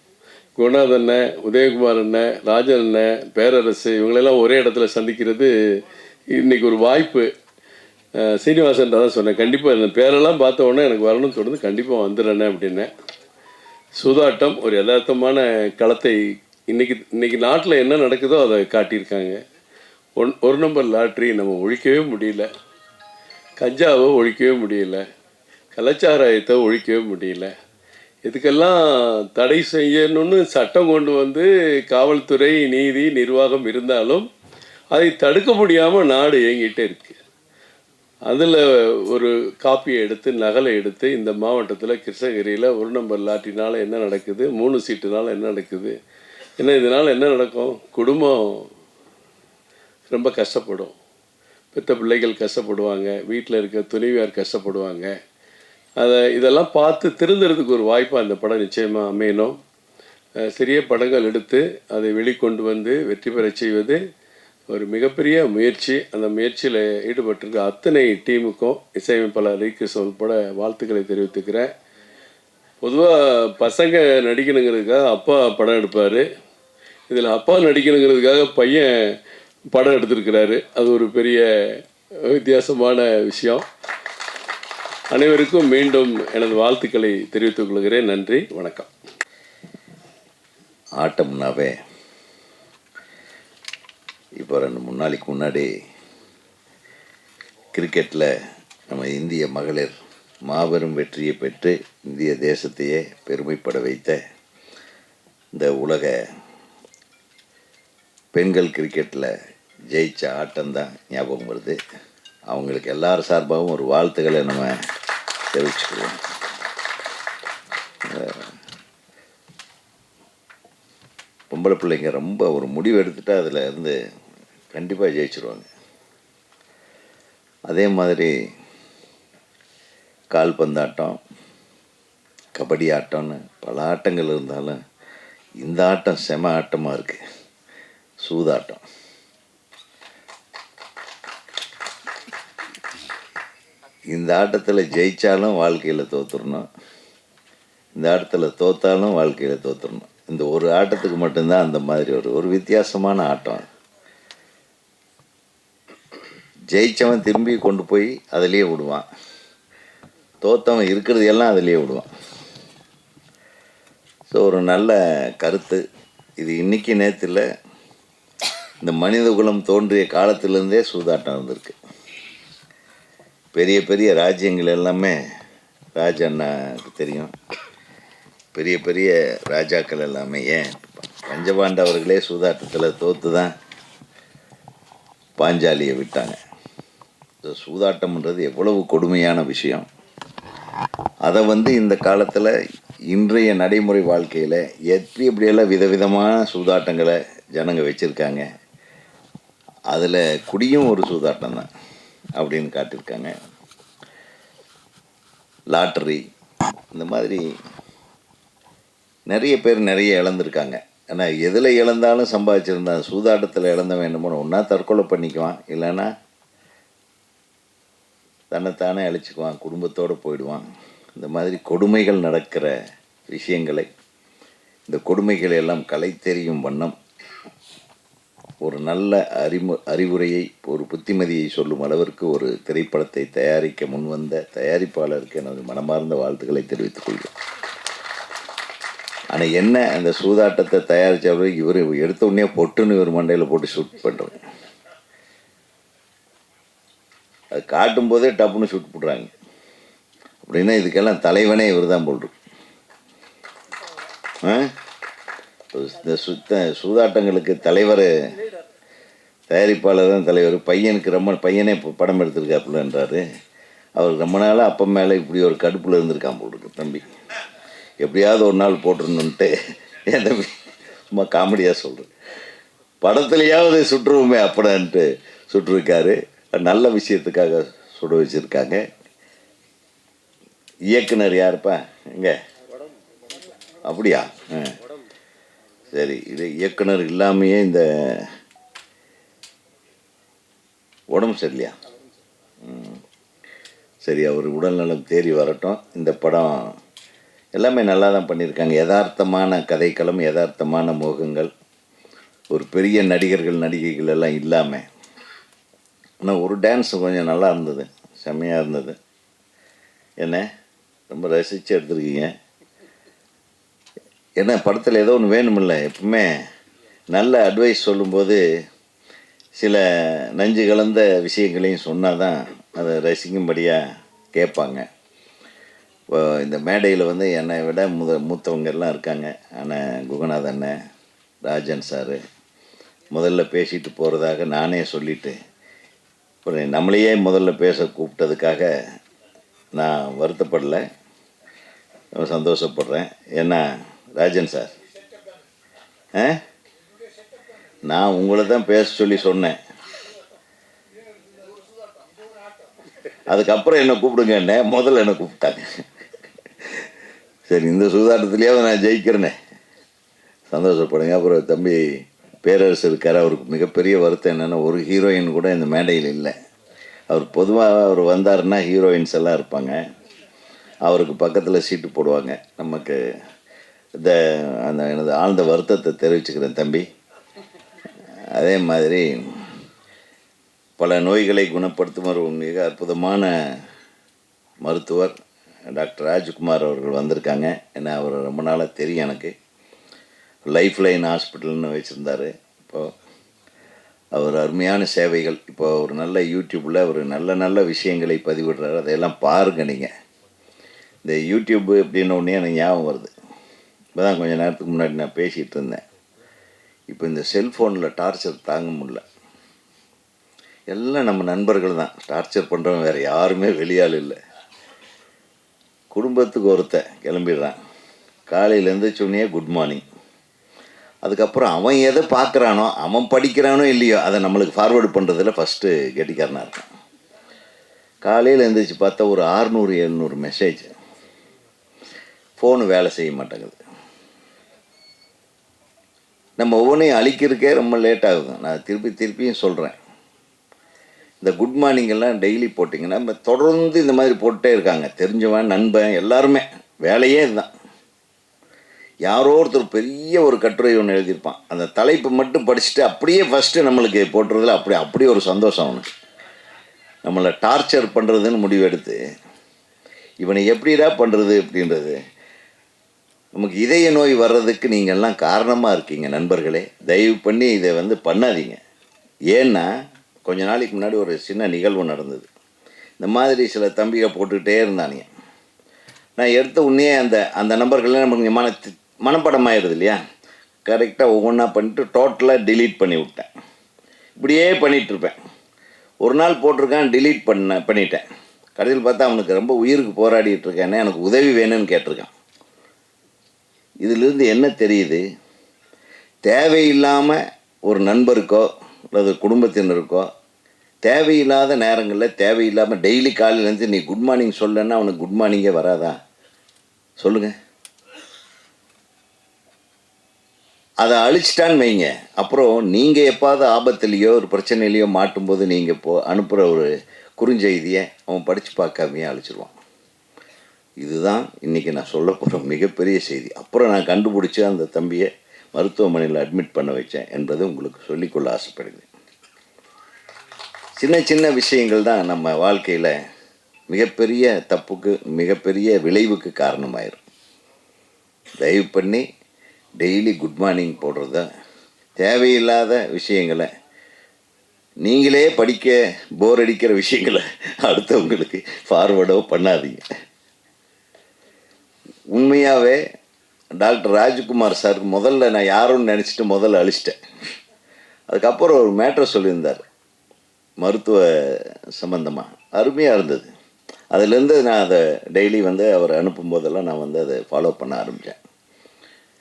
குணநாத் அண்ணன், உதயகுமார் அண்ணன், ராஜன் அண்ணன், பேரரசு, இவங்களெல்லாம் ஒரே இடத்துல சந்திக்கிறது இன்றைக்கி ஒரு வாய்ப்பு. சீனிவாசன் தான் சொன்னேன், கண்டிப்பாக இந்த பேரெல்லாம் பார்த்த உடனே எனக்கு வரணும்னு தோணுது, கண்டிப்பாக வந்துடுறேன்னு அப்படின்னேன். சூதாட்டம் ஒரு யதார்த்தமான களத்தை இன்றைக்கி நாட்டில் என்ன நடக்குதோ அதை காட்டியிருக்காங்க. ஒரு நம்பர் லாட்ரி நம்ம ஒழிக்கவே முடியல, கஞ்சாவை ஒழிக்கவே முடியல, கலாச்சாரத்தை ஒழிக்கவே முடியல. இதுக்கெல்லாம் தடை செய்யணும்னு சட்டம் கொண்டு வந்து காவல்துறை, நீதி, நிர்வாகம் இருந்தாலும் அதை தடுக்க முடியாமல் நாடு இயங்கிட்டே இருக்குது. அதில் ஒரு காப்பியை எடுத்து நகலை எடுத்து இந்த மாவட்டத்தில் கிருஷ்ணகிரியில் ஒரு நம்பர் லாட்டினால் என்ன நடக்குது, 3 சீட்டுனால என்ன நடக்குது, இதனால் என்ன நடக்கும், குடும்பம் ரொம்ப கஷ்டப்படும், பெற்ற பிள்ளைகள் கஷ்டப்படுவாங்க, வீட்டில் இருக்க துணைவியார் கஷ்டப்படுவாங்க. இதெல்லாம் பார்த்து திருந்துறதுக்கு ஒரு வாய்ப்பாக அந்த படம் நிச்சயமாக அமையணும். சிறிய படங்கள் எடுத்து அதை வெளிக்கொண்டு வந்து வெற்றி பெற செய்வது ஒரு மிகப்பெரிய முயற்சி. அந்த முயற்சியில் ஈடுபட்டிருக்க அத்தனை டீமுக்கும் இசையமைப்பாளர் ரீகிருஷ்ணன் உட்பட வாழ்த்துக்களை தெரிவித்துக்கிறேன். பொதுவாக பசங்க நடிக்கணுங்கிறதுக்காக அப்பா படம் எடுப்பார். இதில் அப்பா நடிக்கணுங்கிறதுக்காக பையன் படம் எடுத்திருக்கிறாரு. அது ஒரு பெரிய வித்தியாசமான விஷயம். அனைவருக்கும் மீண்டும் எனது வாழ்த்துக்களை தெரிவித்துக் கொள்கிறேன். நன்றி, வணக்கம். ஆட்டம்னாவே இப்போ 2-3 நாளைக்கு முன்னாடி கிரிக்கெட்டில் நம்ம இந்திய மகளிர் மாபெரும் வெற்றியை பெற்று இந்திய தேசத்தையே பெருமைப்பட வைத்த இந்த உலக பெண்கள் கிரிக்கெட்டில் ஜெயிச்ச ஆட்டம்தான் ஞாபகம் வருது. அவங்களுக்கு எல்லார் சார்பாகவும் ஒரு வாழ்த்துக்களை நம்ம தெரிவிச்சுக்குவோம். பொம்பளை பிள்ளைங்க ரொம்ப ஒரு முடிவு எடுத்துட்டா அதில் இருந்து கண்டிப்பாக ஜெயிச்சிருவாங்க. அதே மாதிரி கால்பந்தாட்டம், கபடி ஆட்டம்னு பல ஆட்டங்கள் இருந்தாலும் இந்த ஆட்டம் செம ஆட்டமாக இருக்குது, சூதாட்டம். இந்த ஆட்டத்தில் ஜெயித்தாலும் வாழ்க்கையில் தோற்றுடணும், இந்த ஆட்டத்தில் தோற்றாலும் வாழ்க்கையில் தோற்றுடணும். இந்த ஒரு ஆட்டத்துக்கு மட்டும்தான் அந்த மாதிரி ஒரு வித்தியாசமான ஆட்டம். ஜெயித்தவன் திரும்பி கொண்டு போய் அதிலேயே விடுவான், தோற்றவன் இருக்கிறது எல்லாம் அதிலேயே விடுவான். ஸோ ஒரு நல்ல கருத்து இது. இன்றைக்கி நேரத்தில் இந்த மனித குலம் தோன்றிய காலத்திலேருந்தே சூதாட்டம் இருந்திருக்கு. பெரிய பெரிய ராஜ்யங்கள் எல்லாமே, ராஜண்ணாக்கு தெரியும், பெரிய பெரிய ராஜாக்கள் எல்லாமே, ஏன் பஞ்சபாண்டவர்களே சூதாட்டத்தில் தோற்று தான் பாஞ்சாலியை விட்டாங்க. சூதாட்டம்ன்றது எவ்வளவு கொடுமையான விஷயம். அதை வந்து இந்த காலத்தில் இன்றைய நடைமுறை வாழ்க்கையில் எப்படியெல்லாம் விதவிதமான சூதாட்டங்களை ஜனங்க வச்சுருக்காங்க. அதில் குடியும் ஒரு சூதாட்டம் தான் அப்படின்னு காட்டியிருக்காங்க. லாட்டரி இந்த மாதிரி நிறைய பேர் நிறைய இழந்திருக்காங்க. ஆனால் எதில் இழந்தாலும் சம்பாதிச்சிருந்தான். சூதாட்டத்தில் இழந்த வேண்டுமோ ஒன்றா தற்கொலை பண்ணிக்குவான், இல்லைன்னா தன்னைத்தானே அழிச்சுக்குவான், குடும்பத்தோடு போயிடுவான். இந்த மாதிரி கொடுமைகள் நடக்கிற விஷயங்களை, இந்த கொடுமைகளை எல்லாம் கலை தெரியும் வண்ணம் ஒரு நல்ல அறிவுரையை, ஒரு புத்திமதியை சொல்லும் அளவிற்கு ஒரு திரைப்படத்தை தயாரிக்க முன்வந்த தயாரிப்பாளருக்கு எனது மனமார்ந்த வாழ்த்துக்களை தெரிவித்துக் கொள்கிறேன். ஆனால் என்ன, அந்த சூதாட்டத்தை தயாரித்தவர் இவர் எடுத்த உடனே பொட்டுன்னு இவர் மண்டையில் போட்டு ஷூட் பண்ணுறாங்க. அது காட்டும் போதே டப்புன்னு ஷூட் போடுறாங்க. அப்படின்னா இதுக்கெல்லாம் தலைவனே இவர் தான் போல்ருக்கு. இந்த சூதாட்டங்களுக்கு தலைவர், தயாரிப்பாளர் தான் தலைவர். பையனே படம் எடுத்திருக்காப்புலன்றாரு. அவர் ரொம்ப நாளாக அப்பா மேலே இப்படி ஒரு கடுப்பில் இருந்திருக்கான் போட்டுருக்கு. தம்பி எப்படியாவது ஒரு நாள் போட்டுருணுன்ட்டு என் தம்பி சும்மா காமெடியாக சொல்கிறேன். படத்துலையாவது சுற்றுவோமே அப்படின்ட்டு சுட்டிருக்காரு. நல்ல விஷயத்துக்காக சுட வச்சுருக்காங்க. இயக்குனர் யாருப்பா எங்க? அப்படியா? சரி, இது இயக்குனர் இல்லாமையே இந்த உடம்பு சரியில்லையா? சரி, அவர் உடல்நலம் தேறி வரட்டும். இந்த படம் எல்லாமே நல்லா தான் பண்ணியிருக்காங்க. யதார்த்தமான கதைக்களம், யதார்த்தமான முகங்கள், ஒரு பெரிய நடிகர்கள் நடிகைகள் எல்லாம் இல்லாமல். ஆனால் ஒரு டான்ஸ் கொஞ்சம் நல்லா இருந்தது, செம்மையாக இருந்தது. என்ன ரொம்ப ரசித்து எடுத்துருக்கீங்க. ஏன்னா படத்தில் ஏதோ ஒன்று வேணுமில்ல. எப்பவுமே நல்ல அட்வைஸ் சொல்லும்போது சில நஞ்சு கலந்த விஷயங்களையும் சொன்னால் தான் அதை ரசிக்கும்படியாக கேட்பாங்க. இப்போ இந்த மேடையில் வந்து என்னை விட மூத்தவங்க எல்லாம் இருக்காங்க. ஆனால் குகநாத் அண்ணன், ராஜன் சார் முதல்ல பேசிட்டு போகிறதாக நானே சொல்லிவிட்டு அப்புறம் நம்மளையே முதல்ல பேச கூப்பிட்டதுக்காக நான் வருத்தப்படலை, சந்தோஷப்படுறேன். ஏன்னா ராஜன் சார், நான் உங்களை தான் பேச சொல்லி சொன்னேன். அதுக்கப்புறம் என்னை கூப்பிடுங்கண்ணே, முதல்ல என்னை கூப்பிட்டாங்க. சரி, இந்த சூதாட்டத்துலேயாவது நான் ஜெயிக்கிறேனே, சந்தோஷப்படுங்க. அப்புறம் தம்பி பேரரசு இருக்கார். அவருக்கு மிகப்பெரிய வருத்தம் என்னென்னா, ஒரு ஹீரோயின் கூட இந்த மேடையில் இல்லை. அவர் பொதுவாக அவர் வந்தாருன்னா ஹீரோயின்ஸ் எல்லாம் இருப்பாங்க, அவருக்கு பக்கத்தில் சீட்டு போடுவாங்க. நமக்கு அந்த எனது ஆழ்ந்த வருத்தத்தை தெரிவிச்சுக்கிறேன் தம்பி. அதே மாதிரி பல நோய்களை குணப்படுத்தும் ஒரு மிக அற்புதமான மருத்துவர் டாக்டர் ராஜ்குமார் அவர்கள் வந்திருக்காங்க. ஏன்னா அவர் ரொம்ப நாளாக தெரியும் எனக்கு. லைஃப் லைன் ஹாஸ்பிட்டல்னு வச்சுருந்தார். இப்போது அவர் அருமையான சேவைகள். இப்போ ஒரு நல்ல யூடியூப்பில் ஒரு நல்ல விஷயங்களை பதிவிடுறாரு. அதையெல்லாம் பாருங்கள் நீங்கள். இந்த யூடியூப்பு அப்படின்னு ஒன்றே எனக்கு ஞாபகம் வருது. இப்போ தான் கொஞ்சம் நேரத்துக்கு முன்னாடி நான் பேசிகிட்டு இருந்தேன். இப்போ இந்த செல்ஃபோனில் டார்ச்சர் தாங்க முடியல. எல்லாம் நம்ம நண்பர்கள் தான் டார்ச்சர் பண்ணுறவங்க, வேறு யாருமே வெளியால் இல்லை. குடும்பத்துக்கு ஒருத்தன் கிளம்பிடுறான். காலையில் எழுந்திரிச்சோடனே குட் மார்னிங். அதுக்கப்புறம் அவன் எதை பார்க்குறானோ, அவன் படிக்கிறானோ இல்லையோ, அதை நம்மளுக்கு ஃபார்வேர்டு பண்ணுறதுல ஃபஸ்ட்டு கெட்டிக்காரனாக இருக்கான். காலையில் எழுந்திரிச்சு பார்த்தா ஒரு 600-700 மெசேஜ். ஃபோனு வேலை செய்ய மாட்டேங்குது. நம்ம ஒவ்வொன்றையும் அழிக்கிறதுக்கே ரொம்ப லேட் ஆகுது. நான் திருப்பியும் சொல்கிறேன், இந்த குட் மார்னிங் எல்லாம் டெய்லி போட்டிங்கன்னா நம்ம தொடர்ந்து இந்த மாதிரி போட்டுட்டே இருக்காங்க. தெரிஞ்சவன், நண்பன், எல்லாருமே வேலையே இதுதான். யாரோ ஒருத்தர் பெரிய ஒரு கட்டுரை ஒன்று எழுதியிருப்பான். அந்த தலைப்பு மட்டும் படிச்சுட்டு அப்படியே ஃபஸ்ட்டு நம்மளுக்கு போட்டுறதுல அப்படி ஒரு சந்தோஷம் அவனுக்கு. நம்மளை டார்ச்சர் பண்ணுறதுன்னு முடிவெடுத்து இவனை எப்படிடா பண்ணுறது அப்படின்றது. நமக்கு இதய நோய் வர்றதுக்கு நீங்கள்லாம் காரணமாக இருக்கீங்க நண்பர்களே. தயவு பண்ணி இதை பண்ணாதீங்க. ஏன்னா கொஞ்ச நாளைக்கு முன்னாடி ஒரு சின்ன நிகழ்வு நடந்தது. இந்த மாதிரி சில தம்பியை போட்டுக்கிட்டே இருந்தானுங்க. நான் எடுத்த உடனே அந்த நம்பர்கள்லாம் நமக்கு மனப்படமாயிடுது இல்லையா. கரெக்டாக ஒவ்வொன்றா பண்ணிட்டு டோட்டலாக டிலீட் பண்ணி விட்டேன். இப்படியே பண்ணிகிட்ருப்பேன். ஒரு நாள் போட்டிருக்கான், டிலீட் பண்ணிட்டேன். கடைசியில் பார்த்தா அவனுக்கு ரொம்ப உயிருக்கு போராடிட்டு இருக்கானே, எனக்கு உதவி வேணும்னு கேட்டிருக்கான். இதிலிருந்து என்ன தெரியுது? தேவையில்லாமல் ஒரு நண்பருக்கோ அல்லது குடும்பத்தினருக்கோ தேவையில்லாத நேரங்களில் தேவையில்லாமல் டெய்லி காலையிலேருந்து நீ குட் மார்னிங் சொல்லன்னா அவனுக்கு குட் மார்னிங்கே வராதா? சொல்லுங்கள். அதை அழிச்சிட்டான்னு வைங்க, அப்புறம் நீங்கள் எப்பாவது ஆபத்துலேயோ ஒரு பிரச்சனையிலையோ மாட்டும்போது நீங்கள் அனுப்புகிற ஒரு குறுஞ்செய்தியை அவன் படித்து பார்க்காமையே அழிச்சிருவான். இதுதான் இன்றைக்கி நான் சொல்ல போகிற மிகப்பெரிய செய்தி. அப்புறம் நான் கண்டுபிடிச்சி அந்த தம்பியை மருத்துவமனையில் அட்மிட் பண்ண வச்சேன் என்பது உங்களுக்கு சொல்லிக்கொள்ள ஆசைப்படுகிறேன். சின்ன சின்ன விஷயங்கள் தான் நம்ம வாழ்க்கையில் மிகப்பெரிய தப்புக்கு மிகப்பெரிய விளைவுக்கு காரணமாயிரும். தயவு பண்ணி டெய்லி குட் மார்னிங் போடுறத, தேவையில்லாத விஷயங்களை, நீங்களே படிக்க போர் அடிக்கிற விஷயங்களை அடுத்தவங்களுக்கு ஃபார்வேர்டோ பண்ணாதீங்க. உண்மையாகவே டாக்டர் ராஜ்குமார் சார் முதல்ல நான் யாருன்னு நினச்சிட்டு முதல்ல அழிச்சிட்டேன். அதுக்கப்புறம் ஒரு மேட்ரை சொல்லியிருந்தார் மருத்துவ சம்பந்தமாக, அருமையாக இருந்தது. அதுலேருந்து நான் அதை டெய்லி அவர் அனுப்பும்போதெல்லாம் நான் அதை ஃபாலோ பண்ண ஆரம்பித்தேன்.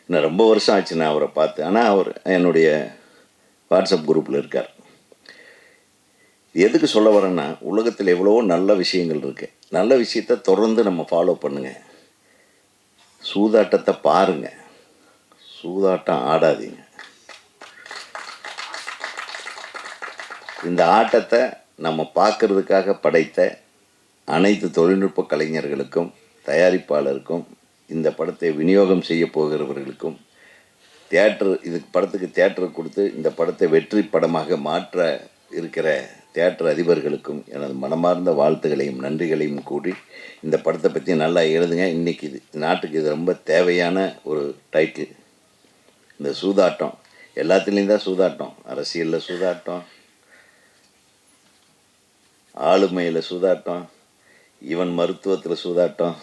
இன்னும் ரொம்ப வருஷம் ஆச்சு நான் அவரை பார்த்து. ஆனால் அவர் என்னுடைய வாட்ஸ்அப் குரூப்பில் இருக்கார். எதுக்கு சொல்ல வரேன்னா, உலகத்தில் எவ்வளவோ நல்ல விஷயங்கள் இருக்குது. நல்ல விஷயத்தை தொடர்ந்து நம்ம ஃபாலோ பண்ணுங்கள். சூதாட்டத்தை பாருங்கள், சூதாட்டம் ஆடாதீங்க. இந்த ஆட்டத்தை நம்ம பார்க்கறதுக்காக படைத்த அனைத்து தொழில்நுட்ப கலைஞர்களுக்கும், தயாரிப்பாளருக்கும், இந்த படத்தை விநியோகம் செய்ய போகிறவர்களுக்கும், இதுக்கு படத்துக்கு தியேட்டர் கொடுத்து இந்த படத்தை வெற்றி படமாக மாற்ற இருக்கிற தியேட்டர் அதிபர்களுக்கும் எனது மனமார்ந்த வாழ்த்துக்களையும் நன்றிகளையும் கூறி, இந்த படத்தை பற்றி நல்லா எழுதுங்க. இன்றைக்கி நாட்டுக்கு இது ரொம்ப தேவையான ஒரு டைட்டில். இந்த சூதாட்டம் எல்லாத்துலேயும் தான் சூதாட்டம். அரசியலில் சூதாட்டம், ஆளுமையில் சூதாட்டம், ஈவன் மருத்துவத்தில் சூதாட்டம்.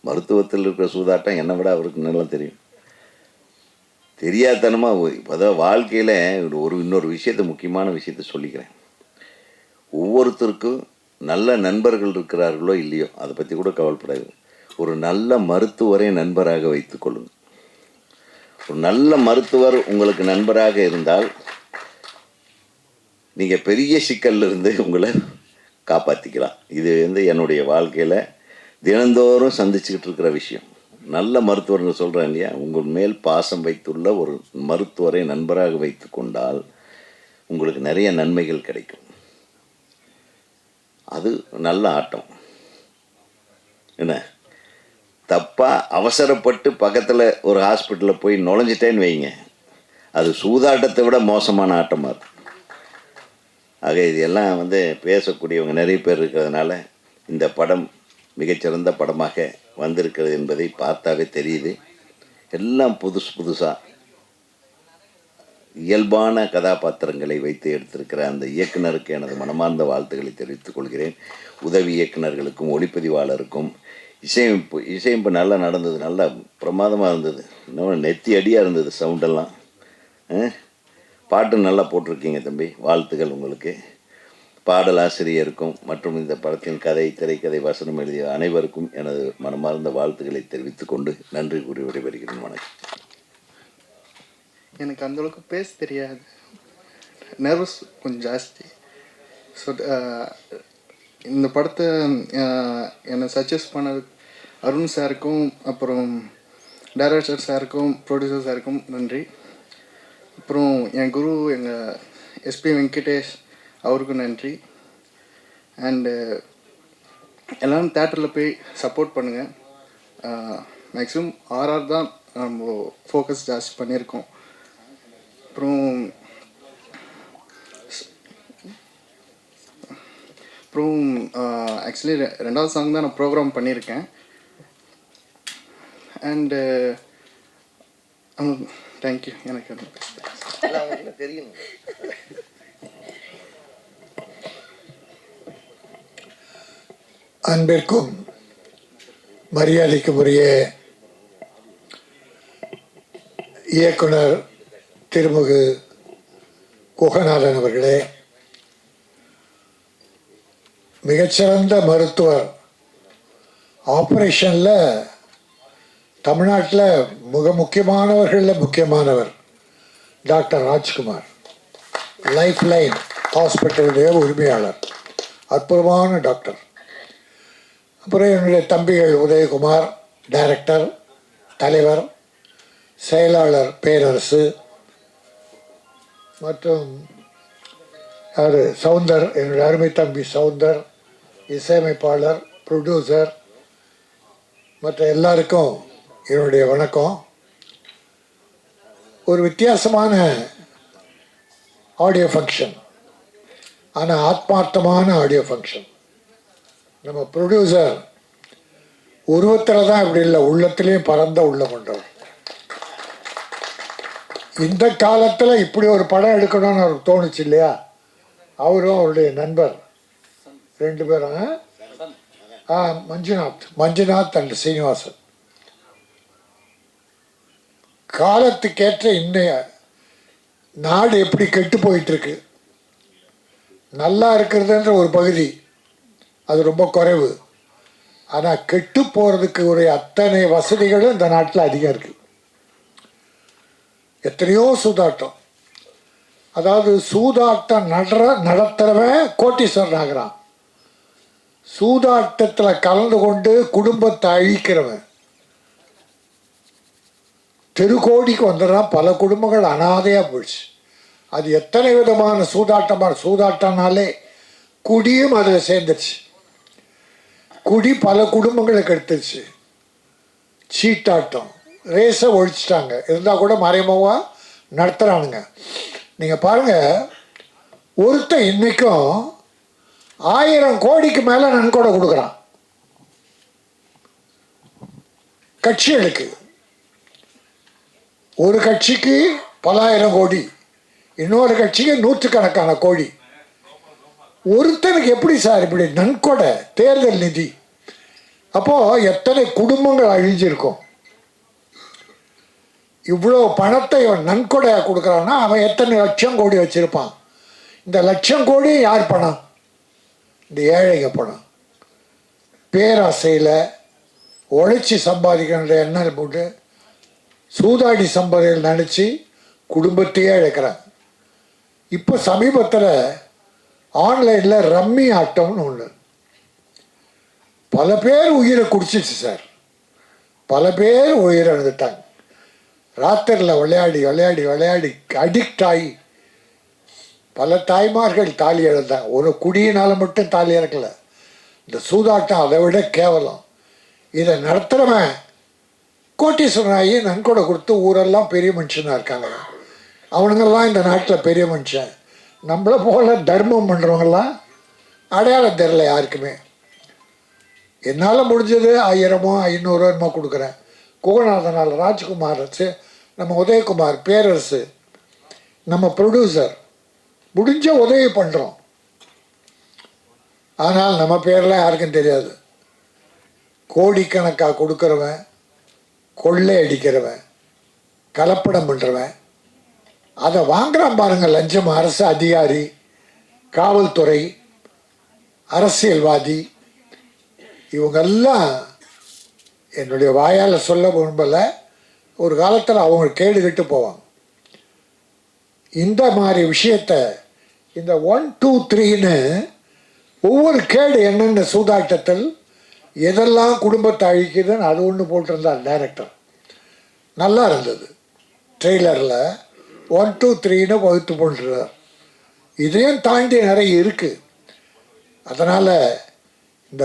மருத்துவத்தில் இருக்கிற சூதாட்டம் என்னை விட அவருக்கு நல்லா தெரியும். தெரியாதனமாக அதாவது வாழ்க்கையில் இன்னொரு விஷயத்தை, முக்கியமான விஷயத்தை சொல்லிக்கிறேன். ஒவ்வொருத்தருக்கும் நல்ல நண்பர்கள் இருக்கிறார்களோ இல்லையோ அதை பற்றி கூட கவலைப்படாது. ஒரு நல்ல மருத்துவரை நண்பராக வைத்து கொள்ளுங்கள். ஒரு நல்ல மருத்துவர் உங்களுக்கு நண்பராக இருந்தால் நீங்கள் பெரிய சிக்கல்லிருந்து உங்களை காப்பாற்றிக்கலாம். இது என்னுடைய வாழ்க்கையில் தினந்தோறும் சந்திச்சுக்கிட்டு இருக்கிற விஷயம். நல்ல மருத்துவர்னு சொல்கிறேன் இல்லையா, உங்கள் மேல் பாசம் வைத்துள்ள ஒரு மருத்துவரை நண்பராக வைத்து கொண்டால் உங்களுக்கு நிறைய நன்மைகள் கிடைக்கும். அது நல்ல ஆட்டம். என்ன, தப்பாக அவசரப்பட்டு பக்கத்தில் ஒரு ஹாஸ்பிட்டலில் போய் நுழைஞ்சிட்டேன்னு வைங்க, அது சூதாட்டத்தை விட மோசமான ஆட்டமாக இருக்கும். ஆக இது எல்லாம் பேசக்கூடியவங்க நிறைய பேர் இருக்கிறதுனால இந்த படம் மிகச்சிறந்த படமாக வந்திருக்கிறது என்பதை பார்த்தாவே தெரியுது. எல்லாம் புதுசாக இயல்பான கதாபாத்திரங்களை வைத்து எடுத்திருக்கிற அந்த இயக்குனருக்கு எனது மனமார்ந்த வாழ்த்துக்களை தெரிவித்துக் கொள்கிறேன். உதவி இயக்குனர்களுக்கும் ஒளிப்பதிவாளருக்கும். இசையமைப்பு நல்லா நடந்தது, நல்லா பிரமாதமாக இருந்தது. இன்னும் நெத்தி அடியாக இருந்தது சவுண்டெல்லாம். பாட்டு நல்லா போட்டிருக்கீங்க தம்பி, வாழ்த்துக்கள் உங்களுக்கு. பாடலாசிரியருக்கும் மற்றும் இந்த படத்தின் கதை, திரைக்கதை, வசனம் எழுதிய அனைவருக்கும் எனது மனமார்ந்த வாழ்த்துக்களை தெரிவித்துக் கொண்டு நன்றி கூறி விடைபெறுகிறேன். வணக்கம். எனக்கு அந்தளவுக்கு பேச தெரியாது, நர்வஸ் கொஞ்சம் ஜாஸ்தி. ஸோ இந்த படத்தை என்னை சஜஸ்ட் பண்ணது அருண் சாருக்கும், அப்புறம் டைரக்டர் சாருக்கும், ப்ரொடியூசர் சாருக்கும் நன்றி. அப்புறம் என் குரு எங்கள் எஸ்பி வெங்கடேஷ் அவருக்கும் நன்றி. அண்டு எல்லோரும் தேட்டரில் போய் சப்போர்ட் பண்ணுங்கள். மேக்ஸிமம் ஆர்ஆர் தான் நம்ம ஃபோக்கஸ் ஜாஸ்தி பண்ணியிருக்கோம். அப்புறம் ஆக்சுவலி 2வது சாங் தான் நான் ப்ரோக்ராம் பண்ணியிருக்கேன். And thank you. எனக்கு தெரியும். அன்பிற்கும் மரியாதைக்கும் உரிய இயக்குனர் திருமுகு குகநாதன் அவர்களே, மிகச்சிறந்த மருத்துவர். ஆப்ரேஷனில் தமிழ்நாட்டில் மிக முக்கியமானவர்களில் முக்கியமானவர் டாக்டர் ராஜ்குமார். லைஃப் லைன் ஹாஸ்பிட்டலுடைய உரிமையாளர், அற்புதமான டாக்டர். அப்புறம் என்னுடைய தம்பிகள் உதயகுமார் டைரக்டர், தலைவர், செயலாளர் பேரரசு, மற்றும் யார் சவுந்தர், என்னுடைய அருமை தம்பி சவுந்தர், இசையமைப்பாளர், ப்ரொடியூசர், மற்ற எல்லாருக்கும் என்னுடைய வணக்கம். ஒரு வித்தியாசமான ஆடியோ ஃபங்க்ஷன், ஆனால் ஆத்மார்த்தமான ஆடியோ ஃபங்க்ஷன். நம்ம ப்ரொடியூசர் உருவத்தில் தான் இப்படி இல்லை, உள்ளத்துலேயும் பரந்த உள்ள கொண்டவர். இந்த காலத்தில் இப்படி ஒரு படம் எடுக்கணும்னு அவருக்கு தோணுச்சு இல்லையா? அவரும் அவருடைய நண்பர் 2 பேரும், மஞ்சுநாத் அண்ட் சீனிவாசன். காலத்துக்கேற்ற இன்னைய நாடு எப்படி கெட்டு போயிட்டுருக்கு, நல்லா இருக்கிறதுன்ற ஒரு பகுதி அது ரொம்ப குறைவு. ஆனால் கெட்டு போகிறதுக்கு ஒரு அத்தனை வசதிகளும் இந்த நாட்டில் அதிகம் இருக்குது. எத்தனையோ சூதாட்டம், அதாவது சூதாட்டம் நடத்துகிறவன் கோட்டீஸ்வரன் ஆகிறான். சூதாட்டத்தில் கலந்து கொண்டு குடும்பத்தை அழிக்கிறவன் தெருக்கோடிக்கு வந்துடுறான். பல குடும்பங்கள் அனாதையாக போயிடுச்சு. அது எத்தனை விதமான சூதாட்டமாக, சூதாட்டம்னாலே குடியும் அதில் சேர்ந்துருச்சு. குடி பல குடும்பங்களுக்கு எடுத்துருச்சு. சீட்டாட்டம், ரேஸை ஒழிச்சிட்டாங்க. இருந்தால் கூட மறைமுகமாக நடத்துகிறானுங்க. நீங்கள் பாருங்கள், ஒருத்தன் இன்றைக்கும் 1000 கோடிக்கு மேலே நன்கொடை கொடுக்குறான் கட்சிகளுக்கு. ஒரு கட்சிக்கு பல ஆயிரம் கோடி, இன்னொரு கட்சிக்கு 100கணக்கான கோடி. ஒருத்தனுக்கு எப்படி சார் இப்படி நன்கொடை, தேர்தல் நிதி? அப்போது எத்தனை குடும்பங்கள் அழிஞ்சிருக்கும். இவ்வளோ பணத்தை அவன் நன்கொடையாக கொடுக்குறான்னா அவன் எத்தனை லட்சம் கோடி வச்சுருப்பான். இந்த லட்சம் கோடி யார் பணம்? இந்த ஏழைங்க பணம். பேராசையில் உழைச்சி சம்பாதிக்கிற எண்ணம் போட்டு சூதாடி சம்பாதிகள் நினச்சி குடும்பத்தையே இழக்கிறாங்க. இப்போ சமீபத்தில் ஆன்லைனில் ரம்மி ஆட்டம்னு ஒன்று, பல பேர் உயிரை குடிச்சிச்சு சார். பல பேர் உயிரை எழுந்துட்டாங்க. ராத்திரியில் விளையாடி விளையாடி விளையாடி அடிக்ட் ஆகி பல தாய்மார்கள் தாலி இழந்தாங்க. ஒரு குடியினால் மட்டும் தாலி இறக்கலை. இந்த சூதாட்டம் அதை விட கேவலம். இதை நடத்துகிறவன் கோட்டீஸ்வரனாகி நன்கொடை கொடுத்து ஊரெல்லாம் பெரிய மனுஷனாக இருக்காங்க. அவனுங்கெல்லாம் இந்த நாட்டில் பெரிய மனுஷன். நம்மளை போல தர்மம் பண்ணுறவங்கெல்லாம் அடையாளம் தெரில யாருக்குமே. என்னால் முடிஞ்சது 1000 500 கொடுக்குறேன். குகநாதனால், ராஜ்குமார், நம்ம உதயகுமார், பேரரசு, நம்ம ப்ரொடியூசர் முடிஞ்ச உதவி பண்ணுறோம். ஆனால் நம்ம பேரெலாம் யாருக்கும் தெரியாது. கோடிக்கணக்காக கொடுக்குறவன், கொள்ளை அடிக்கிறவன், கலப்படம் பண்ணுறவன், அதை வாங்குறான் பாருங்கள். லஞ்சம், அரசு அதிகாரி, காவல்துறை, அரசியல்வாதி, இவங்கெல்லாம் என்னுடைய வாயால் சொல்ல விரும்பலை. ஒரு காலத்தில் அவங்க கேடு கெட்டு போவாங்க. இந்த மாதிரி விஷயத்தை இந்த 1 2 3ன்னு ஒவ்வொரு கேடு என்னென்ன சூதாட்டத்தில் எதெல்லாம் குடும்பத்தை அழிக்குதுன்னு அது ஒன்று போட்டிருந்தார் டைரக்டர். நல்லா இருந்தது. ட்ரெய்லரில் 1 2 3ன்னு வகுத்து போட்டுருந்தார். இதையும் தாண்டி நிறைய இருக்குது. அதனால் இந்த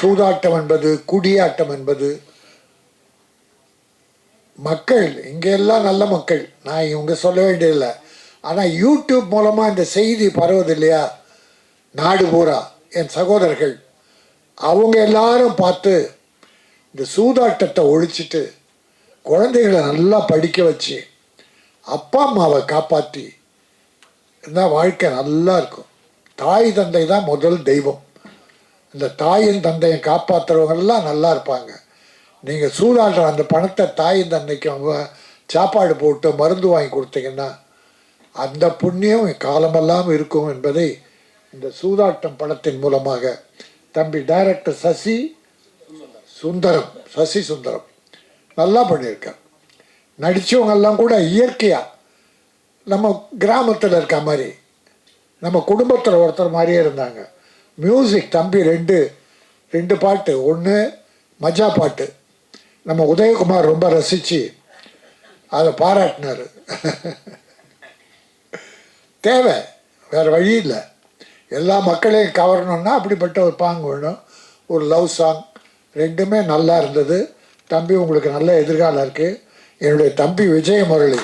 சூதாட்டம் என்பது, குடியாட்டம் என்பது, மக்கள் இங்கே எல்லாம் நல்ல மக்கள், நான் இவங்க சொல்ல வேண்டியதில்லை. ஆனால் யூடியூப் மூலமாக இந்த செய்தி பரவுது இல்லையா, நாடு பூரா என் சகோதரர்கள் அவங்க எல்லாரும் பார்த்து இந்த சூதாட்டத்தை ஒழிச்சிட்டு குழந்தைகளை நல்லா படிக்க வச்சு அப்பா அம்மாவை காப்பாற்றி இருந்தால் வாழ்க்கை நல்லா இருக்கும். தாய் தந்தை தான் முதல் தெய்வம். இந்த தாயின் தந்தையை காப்பாற்றுறவங்கெல்லாம் நல்லா இருப்பாங்க. நீங்கள் சூதாடுற அந்த பணத்தை தாயின் தந்தைக்கு அவங்க சாப்பாடு போட்டு மருந்து வாங்கி கொடுத்தீங்கன்னா அந்த புண்ணியம் காலமெல்லாம் இருக்கும் என்பதை இந்த சூதாட்டம் படத்தின் மூலமாக தம்பி டைரக்டர் சசி சுந்தரம் நல்லா பண்ணியிருக்கார். நடித்தவங்கெல்லாம் கூட இயற்கையாக நம்ம கிராமத்தில் இருக்க மாதிரி, நம்ம குடும்பத்தில் ஒருத்தர் மாதிரியே இருந்தாங்க. மியூசிக் தம்பி ரெண்டு பாட்டு, ஒன்று மஜா பாட்டு நம்ம உதயகுமார் ரொம்ப ரசித்து அதை பாராட்டினார். தேவை, வேறு வழி இல்லை. எல்லா மக்களையும் கவரணுன்னா அப்படிப்பட்ட ஒரு பாங்கு வேணும். ஒரு லவ் சாங், ரெண்டுமே நல்லா இருந்தது. தம்பி உங்களுக்கு நல்ல எதிர்காலம் இருக்குது. என்னுடைய தம்பி விஜய முரளி,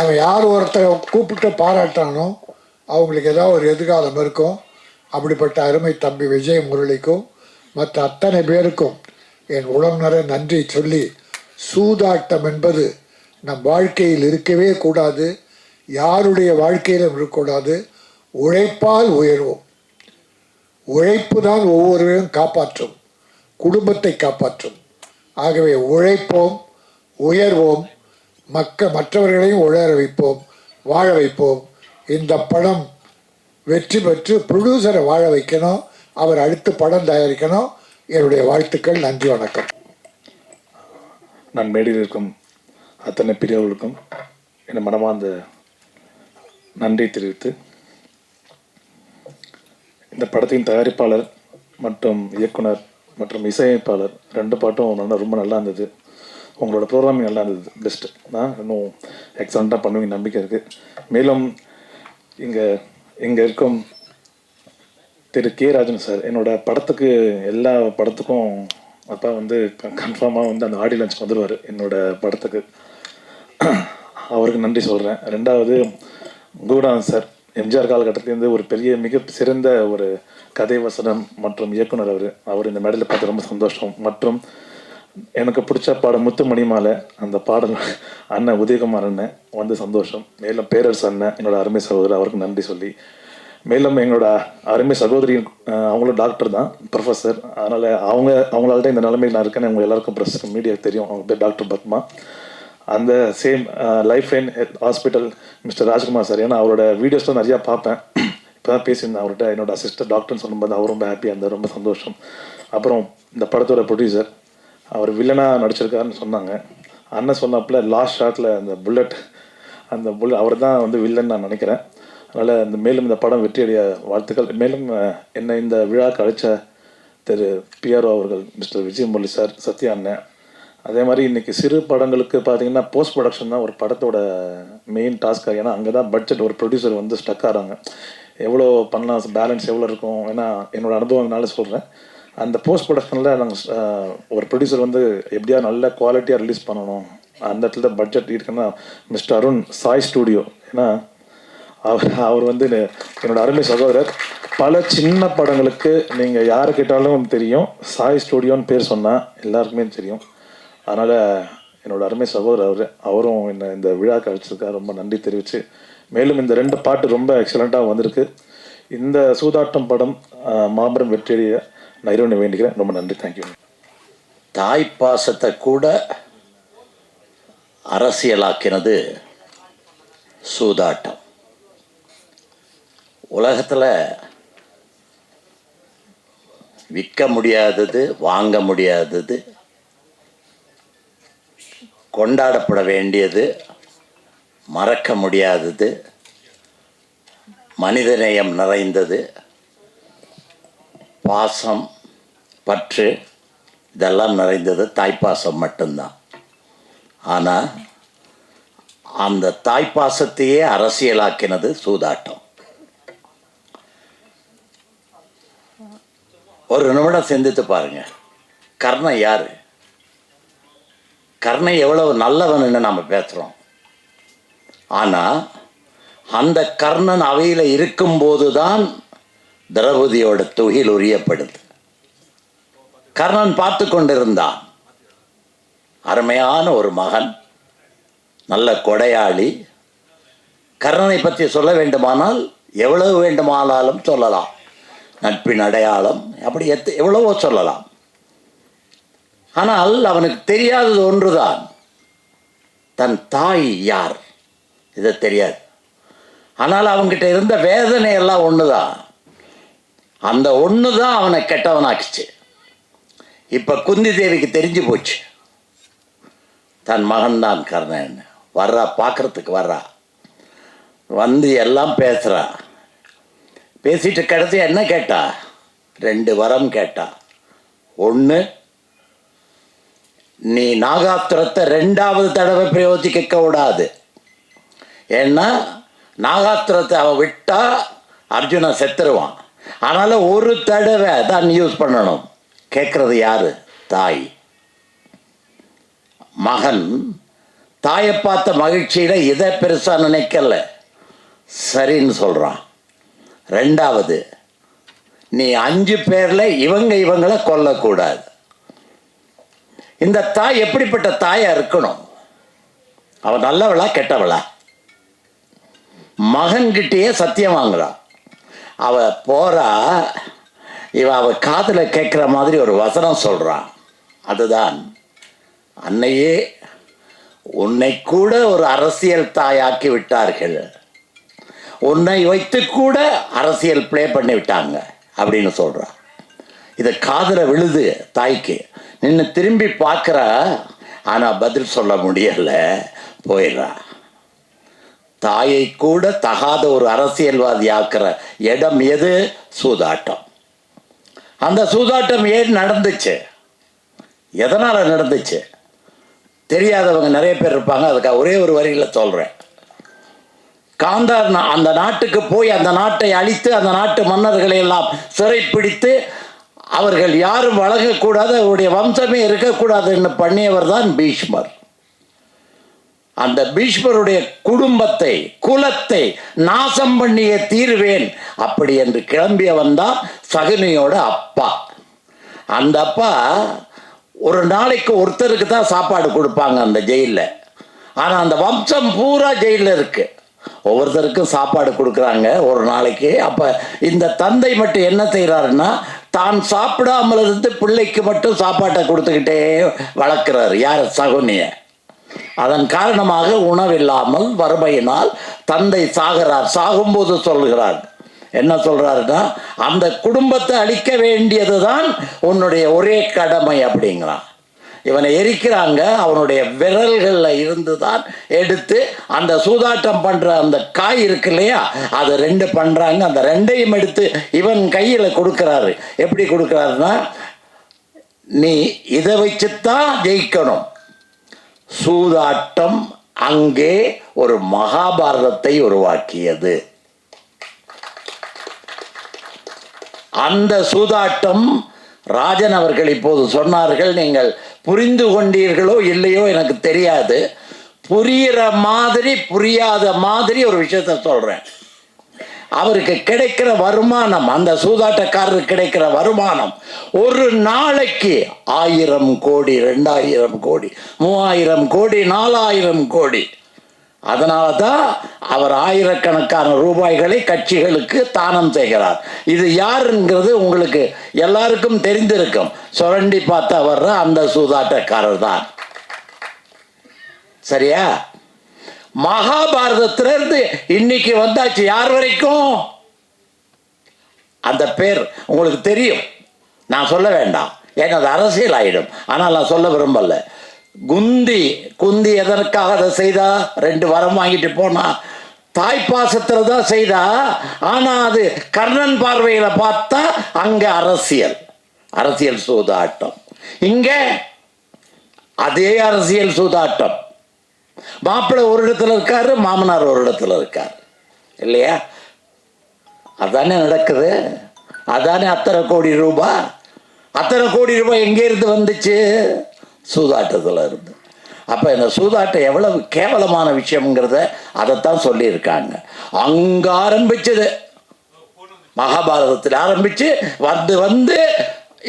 அவன் யார் ஒருத்தரை கூப்பிட்டு பாராட்டானோ அவங்களுக்கு ஏதாவது ஒரு எதிர்காலம் இருக்கும். அப்படிப்பட்ட அருமை தம்பி விஜய முரளிக்கும் மற்ற அத்தனை பேருக்கும் என் உளம் நிறை நன்றி சொல்லி, சூதாட்டம் என்பது நம் வாழ்க்கையில் இருக்கவே கூடாது, யாருடைய வாழ்க்கையிலும் இருக்கக்கூடாது. உழைப்பால் உயர்வோம். உழைப்பு தான் ஒவ்வொருவரையும் காப்பாற்றும், குடும்பத்தை காப்பாற்றும். ஆகவே உழைப்போம், உயர்வோம், மற்றவர்களையும் உயர வைப்போம், வாழ வைப்போம். இந்த படம் வெற்றி பெற்று ப்ரொடியூசரை வாழ வைக்கணும், அவர் அடுத்து படம் தயாரிக்கணும். என்னுடைய வாழ்த்துக்கள். நன்றி, வணக்கம். நான் மேடையில் இருக்கும் அத்தனை பெரியவர்களுக்கும் என் மனமார்ந்த நன்றி தெரிவித்து, இந்த படத்தின் தயாரிப்பாளர் மற்றும் இயக்குனர் மற்றும் இசையமைப்பாளர் 2 பாட்டும் ரொம்ப நல்லா இருந்தது. உங்களோட ப்ரோக்ராமிங் நல்லா இருந்தது, பெஸ்ட்டு தான். இன்னும் எக்ஸலண்ட்டாக பண்ணுவீங்க நம்பிக்கை இருக்குது. மேலும் இங்கே இருக்கும் திரு கே ராஜன் சார், என்னோடய படத்துக்கு எல்லா படத்துக்கும் அப்பா கன்ஃபார்மாக அந்த ஆடியோ லான்ச் வந்துடுவார் என்னோடய படத்துக்கு. அவருக்கு நன்றி சொல்கிறேன். 2வது குருநாதன் சார், எம்ஜிஆர் காலகட்டத்திலேருந்து ஒரு பெரிய மிக சிறந்த ஒரு கதை வசனம் மற்றும் இயக்குனர். அவர் இந்த மேடையில் பார்த்து ரொம்ப சந்தோஷம். மற்றும் எனக்கு பிடிச்ச பாடம் முத்து மணிமாலை, அந்த பாடல் அண்ணன் உதயகுமார் அண்ணன் சந்தோஷம். மேலும் பேரரசு அண்ணன், என்னோட அருமை சகோதரர், அவருக்கு நன்றி சொல்லி, மேலும் எங்களோட அருமை சகோதரி, அவங்களும் டாக்டர் தான், ப்ரொஃபஸர். அதனால் அவங்களால்தான் இந்த நிலைமையில் நான் இருக்கேன்னு உங்கள் எல்லாருக்கும் ப்ரெஸ் மீடியாவுக்கு தெரியும். அவங்க பேர் டாக்டர் பத்மா. அந்த same life line hospital mister Rajkumar sir, ஏன்னா அவரோட வீடியோஸ்லாம் நிறையா பார்ப்பேன். இப்போ தான் பேசியிருந்தேன் அவர்கிட்ட. என்னோட அசிஸ்டன்ட் டாக்டர்னு சொல்லும்போது அவர் ரொம்ப ஹாப்பியாக இருந்தார், ரொம்ப சந்தோஷம். அப்புறம் இந்த படத்தோட ப்ரொடியூசர், அவர் வில்லனாக நடிச்சிருக்காருன்னு சொன்னாங்க. அண்ணன் சொன்னாப்புல லாஸ்ட் ஷாட்டில் அந்த புல்லட் அவர் தான் வில்லன் நான் நினைக்கிறேன். அதனால் மேலும் இந்த படம் வெற்றியடைய வாழ்த்துக்கள். மேலும் என்னை இந்த விழாக்கு அழைச்ச திரு பிஆர்ஓ அவர்கள், மிஸ்டர் விஜய் முரளி சார், சத்யா அண்ணன். அதே மாதிரி இன்றைக்கி சிறு படங்களுக்கு பார்த்தீங்கன்னா போஸ்ட் ப்ரொடக்ஷன் தான் ஒரு படத்தோட மெயின் டாஸ்க்காக. ஏன்னா அங்கே தான் பட்ஜெட், ஒரு ப்ரொடியூசர் ஸ்டக் ஆகிறாங்க. எவ்வளோ பண்ணலாம், பேலன்ஸ் எவ்வளோ இருக்கும். ஏன்னா என்னோடய அனுபவங்களால சொல்கிறேன். அந்த போஸ்ட் ப்ரொடக்ஷனில் நாங்கள் ஒரு ப்ரொடியூசர் எப்படியா நல்ல குவாலிட்டியாக ரிலீஸ் பண்ணணும், அந்த இடத்துல பட்ஜெட் இருக்குன்னா மிஸ்டர் அருண் சாய் ஸ்டூடியோ. ஏன்னா அவர் என்னோடய அருமை சகோதரர். பல சின்ன படங்களுக்கு நீங்கள் யாரை கேட்டாலும் தெரியும், சாய் ஸ்டூடியோன்னு பேர் சொன்னால் எல்லாருக்குமே தெரியும். அதனால் என்னோடய அருமை சகோதரர் அவரும் என்னை இந்த விழாக்கு அழைச்சிருக்கார், ரொம்ப நன்றி தெரிவித்து. மேலும் இந்த 2 பாட்டு ரொம்ப எக்ஸலண்ட்டாக வந்திருக்கு. இந்த சூதாட்டம் படம் மாபெரும் வெற்றியடைய நான் இறைவனை வேண்டிக்கிறேன். ரொம்ப நன்றி, தேங்க்யூ. தாய்ப்பாசத்தை கூட அரசியலாக்கினது சூதாட்டம். உலகத்தில் விற்க முடியாதது, வாங்க முடியாதது, கொண்டாடப்பட வேண்டியது, மறக்க முடியாதது, மனிதநேயம் நிறைந்தது, பாசம், பற்று, இதெல்லாம் நிறைந்தது தாய்ப்பாசம் மட்டும்தான். ஆனால் அந்த தாய்ப்பாசத்தையே அரசியலாக்கினது சூதாட்டம். ஒரு நிமிடம் சிந்தித்து பாருங்க, கர்ணன் யார்? கர்ணன் எவ்வளவு நல்லவன்னு நம்ம பேசுகிறோம். ஆனால் அந்த கர்ணன் அவையில் இருக்கும்போது தான் திரௌபதியோட துகில் உரியப்படுது. கர்ணன் பார்த்து கொண்டிருந்தான். அருமையான ஒரு மகன், நல்ல கொடையாளி. கர்ணனை பற்றி சொல்ல வேண்டுமானால் எவ்வளவு வேண்டுமானாலும் சொல்லலாம். நட்பின் அடையாளம், அப்படி எவ்வளவோ சொல்லலாம். ஆனால் அவனுக்கு தெரியாதது ஒன்றுதான், தன் தாய் யார், இது தெரியாது. ஆனால் அவங்ககிட்ட இருந்த வேதனை எல்லாம் ஒன்று தான். அந்த ஒன்று தான் அவனை கெட்டவனாக்குச்சு. இப்போ குந்தி தேவிக்கு தெரிஞ்சு போச்சு தன் மகன்தான் கர்ணன். வர்றா, பார்க்கறதுக்கு வர்றா, வந்து எல்லாம் பேசுகிறா. பேசிட்டு கடைசி என்ன கேட்டா? 2 வரம் கேட்டா. ஒன்று, நீ நாகாஸ்திரத்தை 2வது தடவை பிரயோகிக்க கூடாது. ஏன்னா நாகாஸ்திரத்தை அவன் விட்டா அர்ஜுனன் செத்துருவான். அதனால் ஒரு தடவை தான் யூஸ் பண்ணணும். கேட்குறது யாரு? தாய். மகன் தாயை பார்த்த மகிழ்ச்சியில் இதை பெருசாக நினைக்கல, சரின்னு சொல்கிறான். 2வது, நீ 5 பேரில் இவங்களை கொல்லக்கூடாது. இந்த தாய் எப்படிப்பட்ட தாயா இருக்கணும்? அவன் நல்லவளா கெட்டவளா? மகன்கிட்டயே சத்தியம் வாங்குறா. அவ போறா, அவ காதுல கேட்குற மாதிரி ஒரு வசனம் சொல்றான். அதுதான், அன்னையே உன்னை கூட ஒரு அரசியல் தாயாக்கி விட்டார்கள், உன்னை வைத்து கூட அரசியல் பிளே பண்ணி விட்டாங்க அப்படின்னு சொல்றா. இதை காதுல விழுது தாய்க்கு. நின்று திரும்பி பார்க்குறா, ஆனால் பதில் சொல்ல முடியல, போயிடுறா. தாயை கூட தகாத ஒரு அரசியல்வாதி ஆக்கிற இடம் எது? சூதாட்டம். அந்த சூதாட்டம் ஏன் நடந்துச்சு? எதனால் நடந்துச்சு? தெரியாதவங்க நிறைய பேர் இருப்பாங்க. அதுக்காக ஒரே ஒரு வரியில் சொல்கிறேன். காந்தார் அந்த நாட்டுக்கு போய் அந்த நாட்டை அழித்து அந்த நாட்டு மன்னர்களை எல்லாம் சிறைப்பிடித்து அவர்கள் யாரும் வழங்கக்கூடாது, அவருடைய வம்சமே இருக்கக்கூடாதுன்னு பண்ணியவர் தான் பீஷ்மர். அந்த பீஷ்மருடைய குடும்பத்தை, குலத்தை நாசம் பண்ணிய தீர்வேன் அப்படி என்று கிளம்பியவன் தான் சகுனியோட அப்பா. அந்த அப்பா ஒரு நாளைக்கு ஒருத்தருக்கு தான் சாப்பாடு கொடுப்பாங்க அந்த ஜெயிலில். ஆனால் அந்த வம்சம் பூரா ஜெயிலில் இருக்கு, ஒவ்வொருத்தருக்கும் சாப்பாடு கொடுக்குறாங்க ஒரு நாளைக்கு. அப்போ இந்த தந்தை மட்டும் என்ன செய்கிறாருன்னா, தான் சாப்பிடாமல் இருந்து பிள்ளைக்கு மட்டும் சாப்பாட்டை கொடுத்துக்கிட்டே வளர்க்குறாரு. யார்? சகுனிய. அதன் காரணமாக உணவில்லாமல் வறுமையினால் தந்தை சாகிறார். சாகும்போது சொல்கிறார், என்ன சொல்றாருன்னா, அந்த குடும்பத்தை அழிக்க வேண்டியதுதான் உன்னுடைய ஒரே கடமை அப்படிங்கிறான். இவனை எரிக்கிறாங்க. அவனுடைய விரல்களில் இருந்து தான் எடுத்து அந்த சூதாட்டம் பண்ற அந்த காய் இருக்கு இல்லையா, அது 2 பண்றாங்க. அந்த 2ஐயும் எடுத்து இவன் கையில் கொடுக்கிறாரு. எப்படி கொடுக்கிறாருன்னா, நீ இதை வச்சுத்தான் ஜெயிக்கணும். சூதாட்டம் அங்கே ஒரு மகாபாரதத்தை உருவாக்கியது. அந்த சூதாட்டம் ராஜன் அவர்கள் இப்போது சொன்னார்கள், நீங்கள் புரிந்து கொண்டீர்களோ இல்லையோ எனக்கு தெரியாது, புரிகிற மாதிரி புரியாத மாதிரி ஒரு விஷயத்த சொல்றேன். அவருக்கு கிடைக்கிற வருமானம், அந்த சூதாட்டக்காரருக்கு கிடைக்கிற வருமானம் ஒரு நாளைக்கு 1000 கோடி, 2000 கோடி, 3000 கோடி, 4000 கோடி. அதனால தான் அவர் ஆயிரக்கணக்கான ரூபாய்களை கட்சிகளுக்கு தானம் செய்கிறார். இது யாருங்கிறது உங்களுக்கு எல்லாருக்கும் தெரிந்திருக்கும். சுரண்டி பார்த்தா வர்ற அந்த சூதாட்டக்காரர் தான். சரியா? மகாபாரதத்திலிருந்து இன்னைக்கு வந்தாச்சு யார் வரைக்கும்? அந்த பேர் உங்களுக்கு தெரியும், நான் சொல்ல வேண்டாம், ஏன்னா அது அரசியல் ஆயிடும். ஆனால் நான் சொல்ல விரும்பல. குந்தி எதற்காக அதை செய்தா? 2 வரம் வாங்கிட்டு போனா, தாய்ப்பாசத்தில் தான் செய்தா. ஆனா அது கர்ணன் பார்வையில பார்த்தா அங்க அரசியல் சூதாட்டம். இங்க அதே அரசியல் சூதாட்டம். மாப்பிள்ளை ஒரு இடத்துல இருக்காரு, மாமனார் ஒரு இடத்துல இருக்காரு, இல்லையா? அதானே நடக்குது. அதானே அத்தனை கோடி ரூபாய் எங்கே இருந்து வந்துச்சு? சூதாட்டத்தில் இருந்து. அப்போ இந்த சூதாட்டம் எவ்வளவு கேவலமான விஷயம்ங்கிறத அதைத்தான் சொல்லியிருக்காங்க. அங்கே ஆரம்பிச்சது, மகாபாரதத்தில் ஆரம்பிச்சு வந்து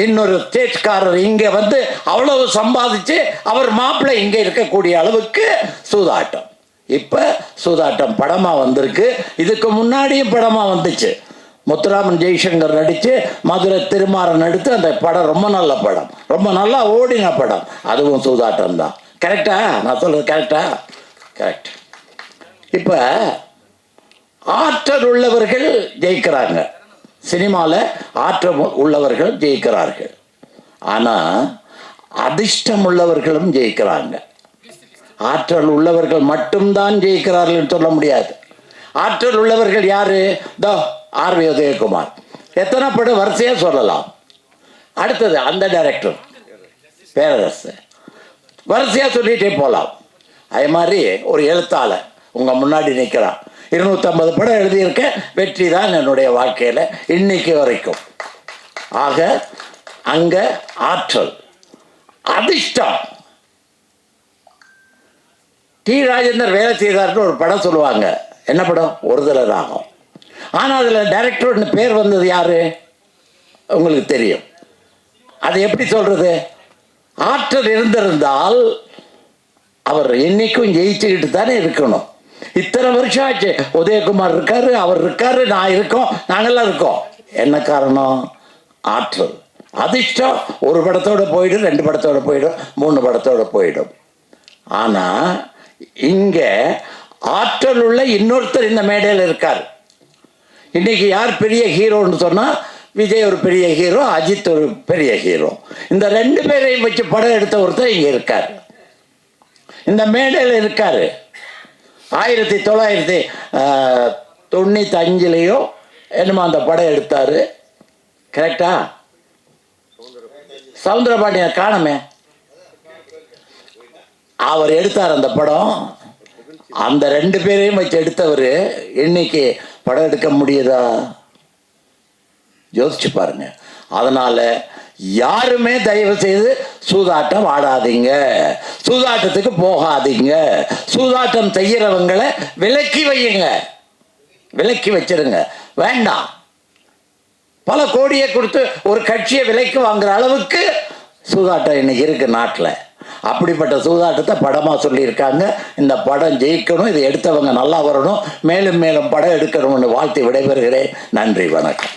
இன்னொரு ஸ்டேட்காரர் இங்கே வந்து அவ்வளவு சம்பாதிச்சு அவர் மாப்பிள்ளை இங்கே இருக்கக்கூடிய அளவுக்கு சூதாட்டம். இப்போ சூதாட்டம் படமாக வந்திருக்கு. இதுக்கு முன்னாடியும் படமாக வந்துச்சு. முத்துராமன் ஜெய்சங்கர் நடித்து மதுரை திருமாறன் நடித்து அந்த படம் ரொம்ப நல்ல படம், ரொம்ப நல்லா ஓடின படம். அதுவும் சூதாட்டம் தான். கரெக்டா? நான் சொல்கிறது கரெக்டா? கரெக்ட். இப்போ ஆற்றல் உள்ளவர்கள் ஜெயிக்கிறாங்க, சினிமாவில் ஆற்றல் உள்ளவர்கள் ஜெயிக்கிறார்கள். ஆனால் அதிர்ஷ்டம் உள்ளவர்களும் ஜெயிக்கிறாங்க. ஆற்றல் உள்ளவர்கள் மட்டும்தான் ஜெயிக்கிறார்கள் சொல்ல முடியாது. ஆற்றல் உள்ளவர்கள் யாரு? தோ ஆர்வி உதயகுமார். எத்தனை படம் வரிசையாக சொல்லலாம். அடுத்தது அந்த டைரக்டர் பேரரசு, வரிசையாக சொல்லிகிட்டே போகலாம். அதே மாதிரி ஒரு எழுத்தாளர் உங்கள் முன்னாடி நிற்கிறான். 250 படம் எழுதியிருக்கேன், வெற்றி தான் என்னுடைய வாழ்க்கையில் இன்னைக்கு வரைக்கும். ஆக அங்கே ஆற்றல், அதிர்ஷ்டம். டி ராஜேந்தர் வேலை செய்தார்னு ஒரு படம் சொல்லுவாங்க. என்ன படம்? ஒரு தடவை ராகம். ஆனால் அதில் டைரக்டர்னு பேர் வந்தது யாரு உங்களுக்கு தெரியும். அது எப்படி சொல்றது? ஆற்றல் இருந்திருந்தால் அவர் என்னைக்கும் ஜெயிச்சுக்கிட்டு தானே இருக்கணும். இத்தனை வருஷம் ஆச்சு. உதயகுமார் இருக்காரு, அவர் இருக்காரு, நான் இருக்கோம், நாங்கெல்லாம் இருக்கோம். என்ன காரணம்? ஆற்றல். அதிர்ஷ்டம் ஒரு படத்தோட போயிடும், 2 படத்தோட போயிடும், 3 படத்தோட போயிடும். ஆனால் இங்கே ஆற்றல் உள்ள இன்னொருத்தர் இந்த மேடையில் இருக்கார். இன்னைக்கு யார் பெரிய ஹீரோன்னு சொன்னால் விஜய் ஒரு பெரிய ஹீரோ, அஜித் ஒரு பெரிய ஹீரோ. இந்த 2 பேரையும் வச்சு படம் எடுத்த ஒருத்தர் இங்கே இருக்கார், இந்த மேடையில் இருக்காரு. 1995 என்னமோ அந்த படம் எடுத்தார். கரெக்டா? சவுந்தரபாண்டியன் காணமே, அவர் எடுத்தார் அந்த படம். அந்த 2 பேரையும் வச்சு எடுத்தவர் இன்னைக்கு படம் எடுக்க முடியுதா? யோசிச்சு பாருங்க. அதனால யாருமே தயவு செய்து சூதாட்டம் ஆடாதீங்க, சூதாட்டத்துக்கு போகாதீங்க. சூதாட்டம் செய்யறவங்களை விலக்கி வையுங்க, விலக்கி வச்சிருங்க. வேண்டாம். பல கோடியை கொடுத்து ஒரு கட்சியை விலைக்கு வாங்குற அளவுக்கு சூதாட்டம் இன்னைக்கு இருக்கு நாட்டில். அப்படிப்பட்ட சூதாட்டத்தை படமாக சொல்லியிருக்காங்க. இந்த படம் ஜெயிக்கணும், இதை எடுத்தவங்க நல்லா வரணும், மேலும் மேலும் படம் எடுக்கணும்னு வாழ்த்தி விடைபெறுகிறேன். நன்றி, வணக்கம்.